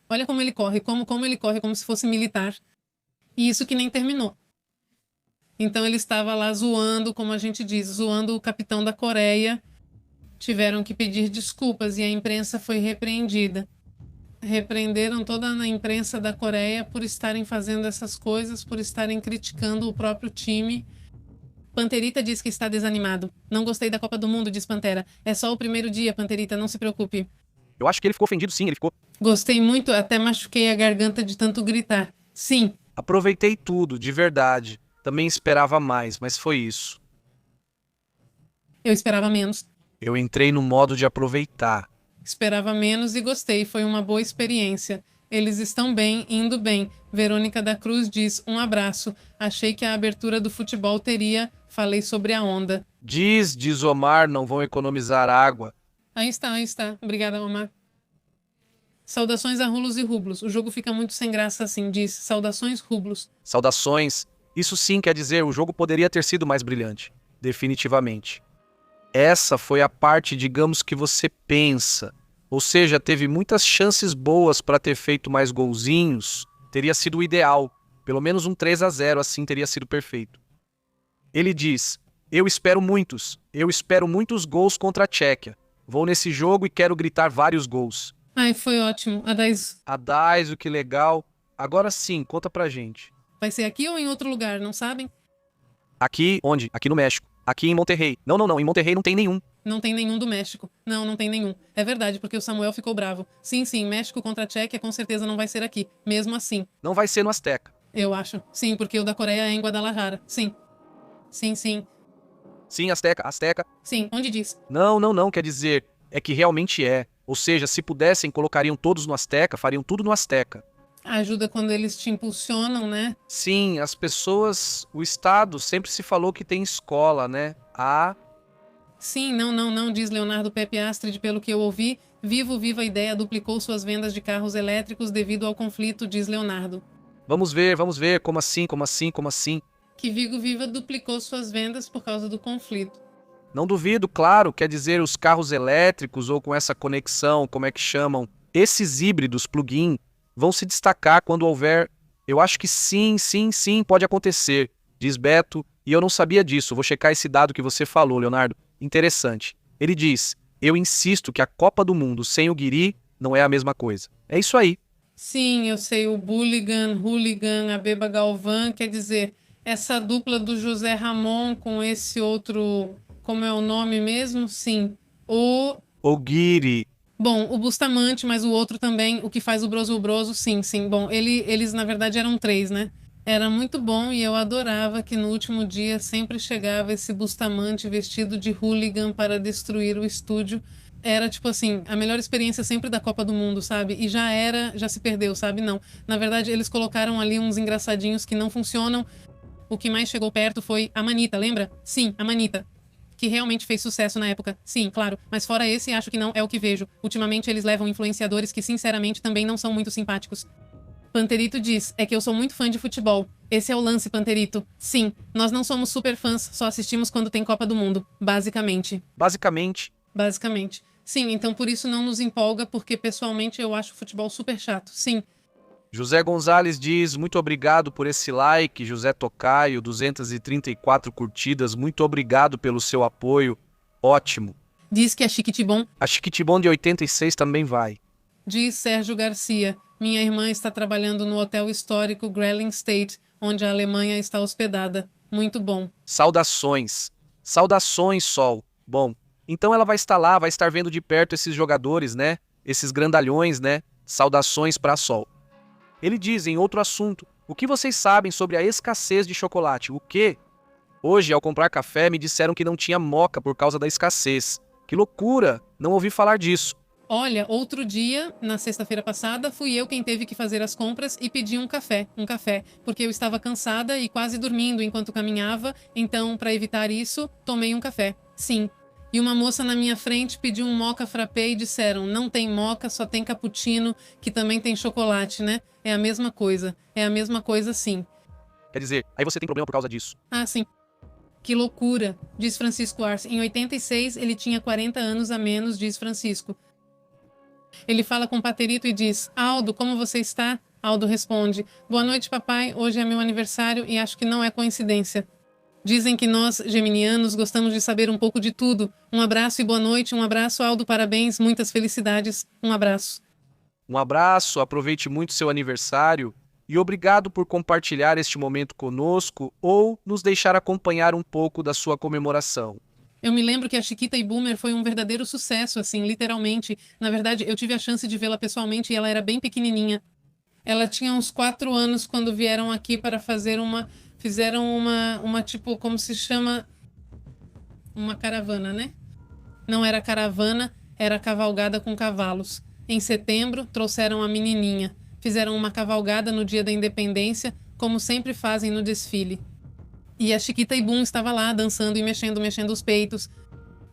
olha como ele corre, como ele corre, como se fosse militar. E isso que nem terminou. Então ele estava lá zoando, como a gente diz, zoando o capitão da Coreia. Tiveram que pedir desculpas e a imprensa foi repreendida. Repreenderam toda a imprensa da Coreia por estarem fazendo essas coisas, por estarem criticando o próprio time. Panterita diz que está desanimado. Não gostei da Copa do Mundo, diz Pantera. É só o primeiro dia, Panterita, não se preocupe. Eu acho que ele ficou ofendido, sim, ele ficou. Gostei muito, até machuquei a garganta de tanto gritar. Sim. Aproveitei tudo, de verdade. Também esperava mais, mas foi isso. Eu esperava menos. Eu entrei no modo de aproveitar. Esperava menos e gostei, foi uma boa experiência. Eles estão bem, indo bem. Verônica da Cruz diz, um abraço. Achei que a abertura do futebol teria. Falei sobre a onda. Diz Omar, não vão economizar água. Aí está. Obrigada, Omar. Saudações a Rulos e Rublos. O jogo fica muito sem graça assim, diz. Saudações, Rublos. Saudações. Isso sim quer dizer, o jogo poderia ter sido mais brilhante. Definitivamente. Essa foi a parte, digamos, que você pensa. Ou seja, teve muitas chances boas para ter feito mais golzinhos. Teria sido o ideal. Pelo menos um 3-0 assim teria sido perfeito. Ele diz, eu espero muitos gols contra a Tchequia. Vou nesse jogo e quero gritar vários gols. Ai, foi ótimo. Adais, que legal. Agora sim, conta pra gente. Vai ser aqui ou em outro lugar, não sabem? Aqui, onde? Aqui no México. Aqui em Monterrey. Não, em Monterrey não tem nenhum. Não tem nenhum do México. Não tem nenhum. É verdade, porque o Samuel ficou bravo. Sim, México contra a Tchequia com certeza não vai ser aqui. Mesmo assim. Não vai ser no Azteca. Eu acho. Sim, porque o da Coreia é em Guadalajara. Sim. Sim, Azteca. Sim, onde diz? Não, quer dizer, é que realmente é. Ou seja, se pudessem, colocariam todos no Azteca, fariam tudo no Azteca. Ajuda quando eles te impulsionam, né? Sim, as pessoas, o Estado sempre se falou que tem escola, né? Sim, não, diz Leonardo Pepe Astrid, pelo que eu ouvi. Viva a ideia duplicou suas vendas de carros elétricos devido ao conflito, diz Leonardo. Vamos ver, como assim? Que Vigo Viva duplicou suas vendas por causa do conflito. Não duvido, claro, quer dizer, os carros elétricos ou com essa conexão, como é que chamam? Esses híbridos plug-in vão se destacar quando houver... Eu acho que sim, pode acontecer, diz Beto, e eu não sabia disso, vou checar esse dado que você falou, Leonardo. Interessante. Ele diz, eu insisto que a Copa do Mundo sem o Guiri não é a mesma coisa. É isso aí. Sim, eu sei, o Hooligan, a Beba Galvão, quer dizer, essa dupla do José Ramon com esse outro, como é o nome mesmo? Sim, O Guiri. Bom, o Bustamante, mas o outro também, o que faz o Broso, sim. Bom, eles na verdade eram 3, né? Era muito bom e eu adorava que no último dia sempre chegava esse Bustamante vestido de hooligan para destruir o estúdio. Era tipo assim, a melhor experiência sempre da Copa do Mundo, sabe? E já se perdeu, sabe? Não. Na verdade, eles colocaram ali uns engraçadinhos que não funcionam. O que mais chegou perto foi a Manita, lembra? Sim, a Manita. Que realmente fez sucesso na época. Sim, claro. Mas fora esse, acho que não é o que vejo. Ultimamente eles levam influenciadores que sinceramente também não são muito simpáticos. Panterito diz, é que eu sou muito fã de futebol. Esse é o lance, Panterito. Sim, nós não somos super fãs, só assistimos quando tem Copa do Mundo. Basicamente. Sim, então por isso não nos empolga, porque pessoalmente eu acho o futebol super chato. Sim. José Gonzalez diz, muito obrigado por esse like. José Tocaio, 234 curtidas, muito obrigado pelo seu apoio. Ótimo. Diz que a Chiquitibom... A Chiquitibom de 86 também vai. Diz Sérgio Garcia, minha irmã está trabalhando no hotel histórico Grelling State, onde a Alemanha está hospedada. Muito bom. Saudações, Sol. Bom, então ela vai estar lá, vai estar vendo de perto esses jogadores, né? Esses grandalhões, né? Saudações para Sol. Ele diz em outro assunto, o que vocês sabem sobre a escassez de chocolate? O quê? Hoje, ao comprar café, me disseram que não tinha moca por causa da escassez. Que loucura! Não ouvi falar disso. Olha, outro dia, na sexta-feira passada, fui eu quem teve que fazer as compras e pedi um café, porque eu estava cansada e quase dormindo enquanto caminhava, então, para evitar isso, tomei um café. Sim. E uma moça na minha frente pediu um mocha frappé e disseram, não tem mocha, só tem cappuccino, que também tem chocolate, né? É a mesma coisa sim. Quer dizer, aí você tem problema por causa disso. Ah, sim. Que loucura, diz Francisco Arce. Em 86, ele tinha 40 anos a menos, diz Francisco. Ele fala com o Paterito e diz, Aldo, como você está? Aldo responde, boa noite, papai, hoje é meu aniversário e acho que não é coincidência. Dizem que nós, geminianos, gostamos de saber um pouco de tudo. Um abraço e boa noite, um abraço, Aldo, parabéns, muitas felicidades, um abraço. Um abraço, aproveite muito seu aniversário e obrigado por compartilhar este momento conosco ou nos deixar acompanhar um pouco da sua comemoração. Eu me lembro que a Chiquita e Boomer foi um verdadeiro sucesso, assim, literalmente. Na verdade, eu tive a chance de vê-la pessoalmente e ela era bem pequenininha. Ela tinha uns 4 anos quando vieram aqui para fazer uma Fizeram uma tipo, como se chama? Uma caravana, né? Não era caravana, era cavalgada com cavalos. Em setembro, trouxeram a menininha. Fizeram uma cavalgada no dia da independência, como sempre fazem no desfile. E a Chiquita Ibum estava lá, dançando e mexendo os peitos.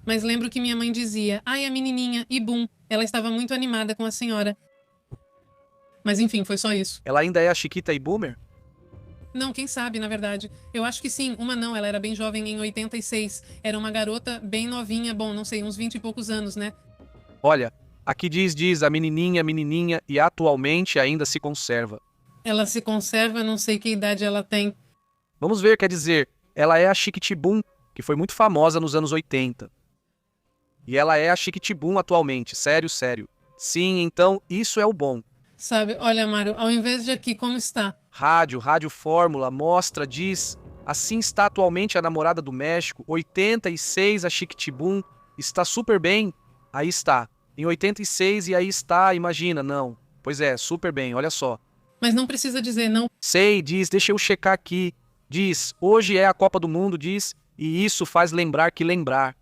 Mas lembro que minha mãe dizia, ai, a menininha, Ibum. Ela estava muito animada com a senhora. Mas enfim, foi só isso. Ela ainda é a Chiquita e Boomer? Não, quem sabe, na verdade. Eu acho que sim. Uma não, ela era bem jovem em 86. Era uma garota bem novinha, bom, não sei, uns 20 e poucos anos, né? Olha, aqui diz a menininha, e atualmente ainda se conserva. Ela se conserva, não sei que idade ela tem. Vamos ver, quer dizer, ela é a Chiquitibum, que foi muito famosa nos anos 80. E ela é a Chiquitibum atualmente, sério. Sim, então isso é o bom. Sabe, olha, Mário, ao invés de aqui, como está? Rádio Fórmula, mostra, diz. Assim está atualmente a namorada do México, 86 a Chiquitibum, está super bem. Aí está. Em 86 e aí está, imagina, não. Pois é, super bem, olha só. Mas não precisa dizer, não. Sei, diz, deixa eu checar aqui. Diz, hoje é a Copa do Mundo, diz, e isso faz lembrar que lembrar.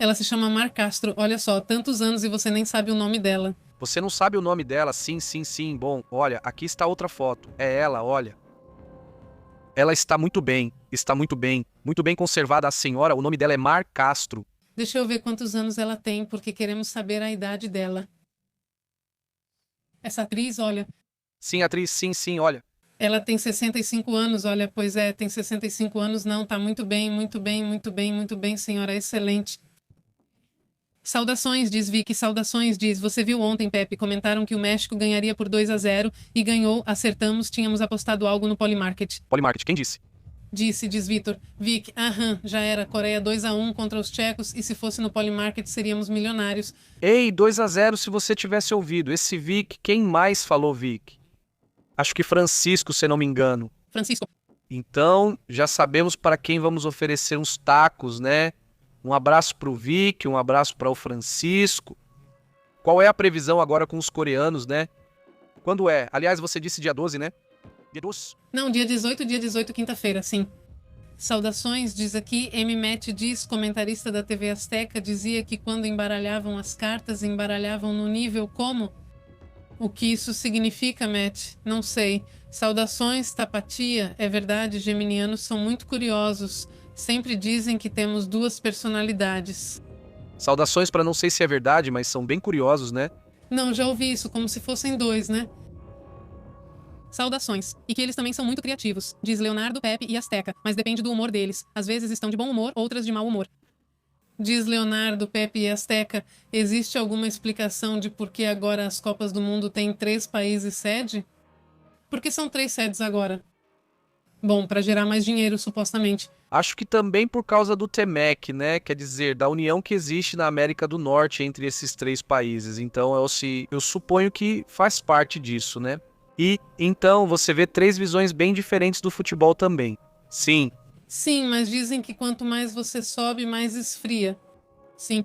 Ela se chama Mar Castro, olha só, tantos anos e você nem sabe o nome dela. Você não sabe o nome dela? Sim. Bom, olha, aqui está outra foto. É ela, olha. Ela está muito bem muito bem conservada a senhora. O nome dela é Mar Castro. Deixa eu ver quantos anos ela tem, porque queremos saber a idade dela. Essa atriz, olha, Sim, atriz, sim, olha. ela tem 65 anos, olha, pois é, tem 65 anos, não, tá muito bem, senhora, excelente. Saudações, diz Vicky, saudações, diz. Você viu ontem, Pepe, comentaram que o México ganharia por 2-0 e ganhou, acertamos, tínhamos apostado algo no Polymarket. Polymarket, quem disse? Disse, diz Vitor. Vic, já era, Coreia 2-1 contra os tchecos e se fosse no Polymarket seríamos milionários. Ei, 2-0 se você tivesse ouvido. Esse Vic, quem mais falou Vic? Acho que Francisco, se não me engano. Francisco. Então, já sabemos para quem vamos oferecer uns tacos, né? Um abraço pro Vic, um abraço para o Francisco. Qual é a previsão agora com os coreanos, né? Quando é? Aliás, você disse dia 12, né? Dia 12? Não, dia 18, quinta-feira, sim. Saudações, diz aqui, M. diz, comentarista da TV Azteca, dizia que quando embaralhavam as cartas, embaralhavam no nível como? O que isso significa, Matt? Não sei. Saudações, Tapatia. É verdade, geminianos são muito curiosos. Sempre dizem que temos duas personalidades. Saudações para não sei se é verdade, mas são bem curiosos, né? Não, já ouvi isso, como se fossem dois, né? Saudações. E que eles também são muito criativos, diz Leonardo, Pepe e Azteca, mas depende do humor deles. Às vezes estão de bom humor, outras de mau humor. Diz Leonardo, Pepe e Azteca, existe alguma explicação de por que agora as Copas do Mundo têm 3 países sede? Por que são 3 sedes agora? Bom, para gerar mais dinheiro, supostamente. Acho que também por causa do TEMEC, né? Quer dizer, da união que existe na América do Norte entre esses 3 países. Então, eu suponho que faz parte disso, né? E, então, você vê 3 visões bem diferentes do futebol também. Sim. Sim, mas dizem que quanto mais você sobe, mais esfria. Sim.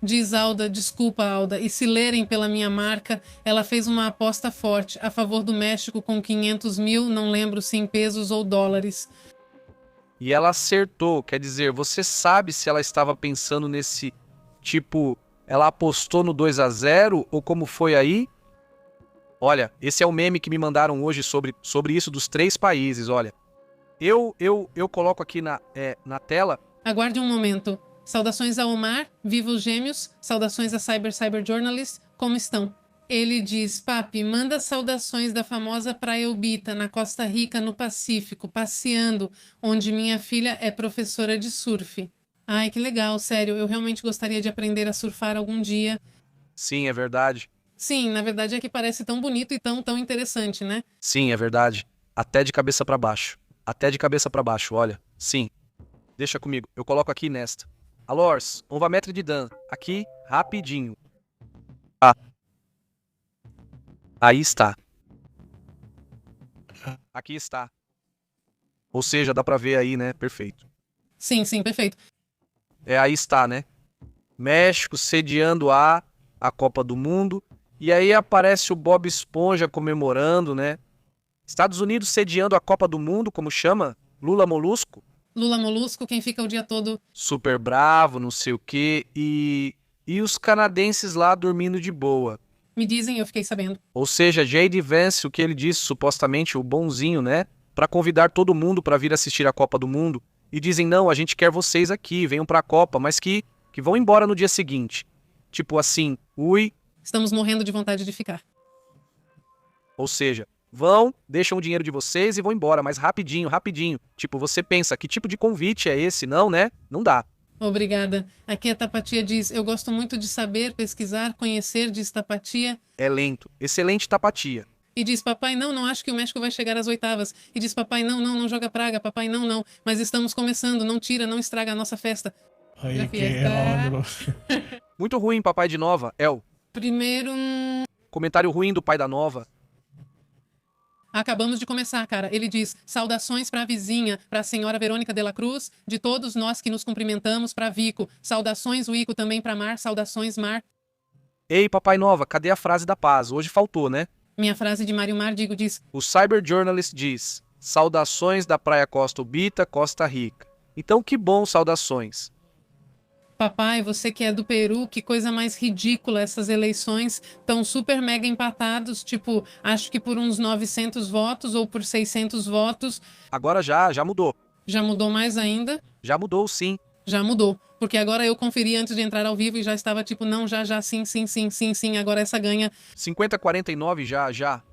Diz Alda, desculpa, Alda, e se lerem pela minha marca, ela fez uma aposta forte a favor do México com 500 mil, não lembro se em pesos ou dólares. E ela acertou, quer dizer, você sabe se ela estava pensando nesse tipo, ela apostou no 2-0 ou como foi aí? Olha, esse é o meme que me mandaram hoje sobre isso dos 3 países, olha. Eu coloco aqui na tela. Aguarde um momento. Saudações a Omar, viva os gêmeos, saudações a Cyber Journalist, como estão? Ele diz, papi, manda saudações da famosa Praia Ubita, na Costa Rica, no Pacífico, passeando, onde minha filha é professora de surf. Ai, que legal, sério, eu realmente gostaria de aprender a surfar algum dia. Sim, é verdade. Sim, na verdade é que parece tão bonito e tão interessante, né? Sim, é verdade. Até de cabeça pra baixo. Até de cabeça pra baixo, olha. Sim. Deixa comigo, eu coloco aqui nesta. Alors, on va mettre de dan. Aqui, rapidinho. Ah. Aí está. Aqui está. Ou seja, dá pra ver aí, né? Perfeito. Sim, perfeito. Aí está, né? México sediando a Copa do Mundo. E aí aparece o Bob Esponja comemorando, né? Estados Unidos sediando a Copa do Mundo, como chama? Lula Molusco? Lula Molusco, quem fica o dia todo. Super bravo, não sei o quê. E os canadenses lá dormindo de boa. Me dizem, eu fiquei sabendo. Ou seja, J.D. Vance, o que ele disse, supostamente o bonzinho, né? Pra convidar todo mundo pra vir assistir a Copa do Mundo. E dizem, não, a gente quer vocês aqui, venham pra Copa, mas que vão embora no dia seguinte. Tipo assim, ui. Estamos morrendo de vontade de ficar. Ou seja, vão, deixam o dinheiro de vocês e vão embora, mas rapidinho, rapidinho. Tipo, você pensa, que tipo de convite é esse? Não, né? Não dá. Obrigada. Aqui a Tapatia diz, eu gosto muito de saber, pesquisar, conhecer, diz Tapatia. É lento. Excelente Tapatia. E diz, papai, não acho que o México vai chegar às oitavas. E diz, papai, não joga praga, papai, não. Mas estamos começando, não tira, não estraga a nossa festa. Ai, que errado. Muito ruim, papai de Nova. El. Primeiro, Comentário ruim do pai da Nova. acabamos de começar, cara. Ele diz, saudações pra vizinha, pra senhora Verônica de la Cruz, de todos nós que nos cumprimentamos, pra Vico. Saudações, Wico, também pra Mar, saudações, Mar. Ei, papai Nova, cadê a frase da paz? Hoje faltou, né? Minha frase de Mário Mar, diz, O Cyberjournalist diz, saudações da Praia Costa Ubita, Costa Rica. Então que bom, saudações. papai, você que é do Peru, que coisa mais ridícula, essas eleições tão super mega empatados, tipo, acho que por uns 900 votos ou por 600 votos. Agora já mudou. Já mudou mais ainda? Já mudou, sim. Já mudou, porque agora eu conferi antes de entrar ao vivo e já estava tipo, não, já, sim, agora essa ganha. 50-49 já.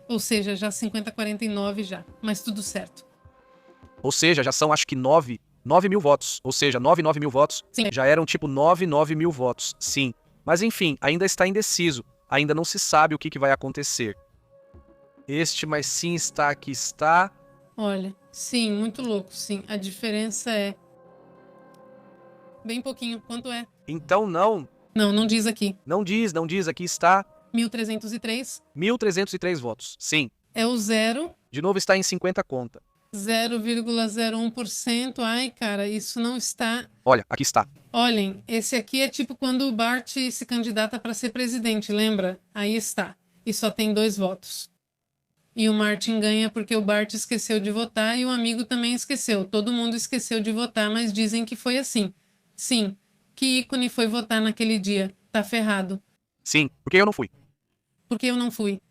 Ou seja, já 50-49 já, mas tudo certo. Ou seja, já são acho que 9 mil votos. Ou seja, 9 mil votos. Sim. Já eram tipo 9 mil votos. Sim. Mas enfim, ainda está indeciso. Ainda não se sabe o que vai acontecer. Mas sim está aqui está. Olha, sim, muito louco, sim. A diferença é... bem pouquinho. Quanto é? Então não. Não diz aqui. Não diz. Aqui está 1.303. 1.303 votos. Sim. É o zero. De novo está em 50 conta. 0,01%. Ai, cara, isso não está... Olha, aqui está. Olhem, esse aqui é tipo quando o Bart se candidata para ser presidente, lembra? Aí está. E só tem 2 votos. E o Martin ganha porque o Bart esqueceu de votar e o amigo também esqueceu. Todo mundo esqueceu de votar, mas dizem que foi assim. Sim, que ícone foi votar naquele dia? Tá ferrado. Sim, porque eu não fui. Porque eu não fui.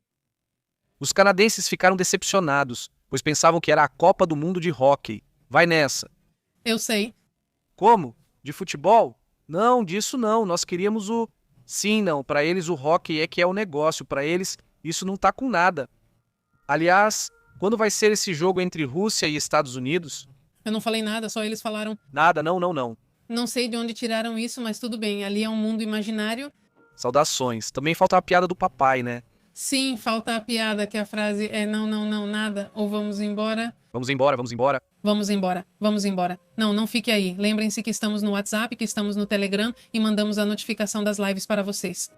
Os canadenses ficaram decepcionados, pois pensavam que era a Copa do Mundo de hóquei. Vai nessa. Eu sei. Como? De futebol? Não, disso não. Nós queríamos o... Sim, não. Para eles o hóquei é que é o negócio. Para eles isso não tá com nada. Aliás, quando vai ser esse jogo entre Rússia e Estados Unidos? Eu não falei nada, só eles falaram. Nada, não. Não sei de onde tiraram isso, mas tudo bem. Ali é um mundo imaginário. Saudações. Também falta a piada do papai, né? Sim, falta a piada, que a frase é não, nada. Ou vamos embora. Vamos embora. Vamos embora. Não fique aí. Lembrem-se que estamos no WhatsApp, que estamos no Telegram e mandamos a notificação das lives para vocês.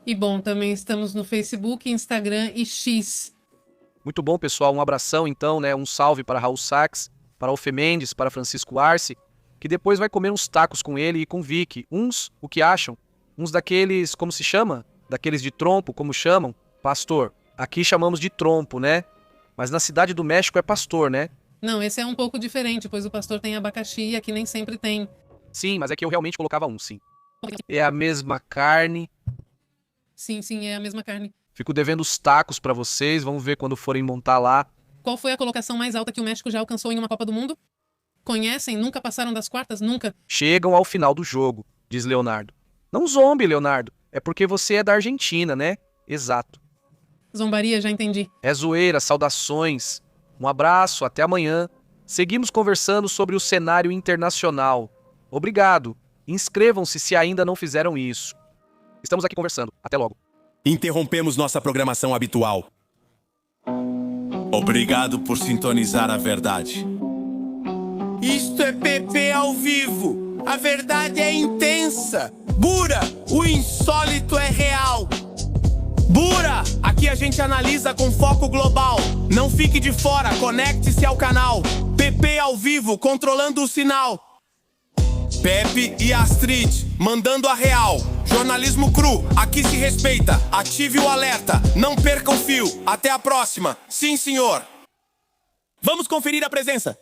E bom, também estamos no Facebook, Instagram e X. Muito bom, pessoal. Um abração, então, né? Um salve para Raul Sachs, para Alfe Mendes, para Francisco Arce, que depois vai comer uns tacos com ele e com Vicky. O que acham? Uns daqueles, como se chama? Daqueles de trompo, como chamam? Pastor. Aqui chamamos de trompo, né? Mas na cidade do México é pastor, né? Não, esse é um pouco diferente, pois o pastor tem abacaxi e aqui nem sempre tem. Sim, mas é que eu realmente colocava sim. É a mesma carne. Sim, é a mesma carne. Fico devendo os tacos pra vocês, vamos ver quando forem montar lá. Qual foi a colocação mais alta que o México já alcançou em uma Copa do Mundo? Conhecem? Nunca passaram das quartas? Nunca? Chegam ao final do jogo, diz Leonardo. Não zombe, Leonardo. É porque você é da Argentina, né? Exato. Zombaria, já entendi. É zoeira, saudações. Um abraço, até amanhã. Seguimos conversando sobre o cenário internacional. Obrigado. Inscrevam-se se ainda não fizeram isso. Estamos aqui conversando. Até logo. Interrompemos nossa programação habitual. Obrigado por sintonizar a verdade. Isto é PP ao vivo. A verdade é intensa. Bura, o insólito é real. Bura, aqui a gente analisa com foco global. Não fique de fora, conecte-se ao canal. PP ao vivo, controlando o sinal. Pepe e Astrid, mandando a real. Jornalismo cru, aqui se respeita. Ative o alerta, não perca o fio. Até a próxima. Sim, senhor. Vamos conferir a presença.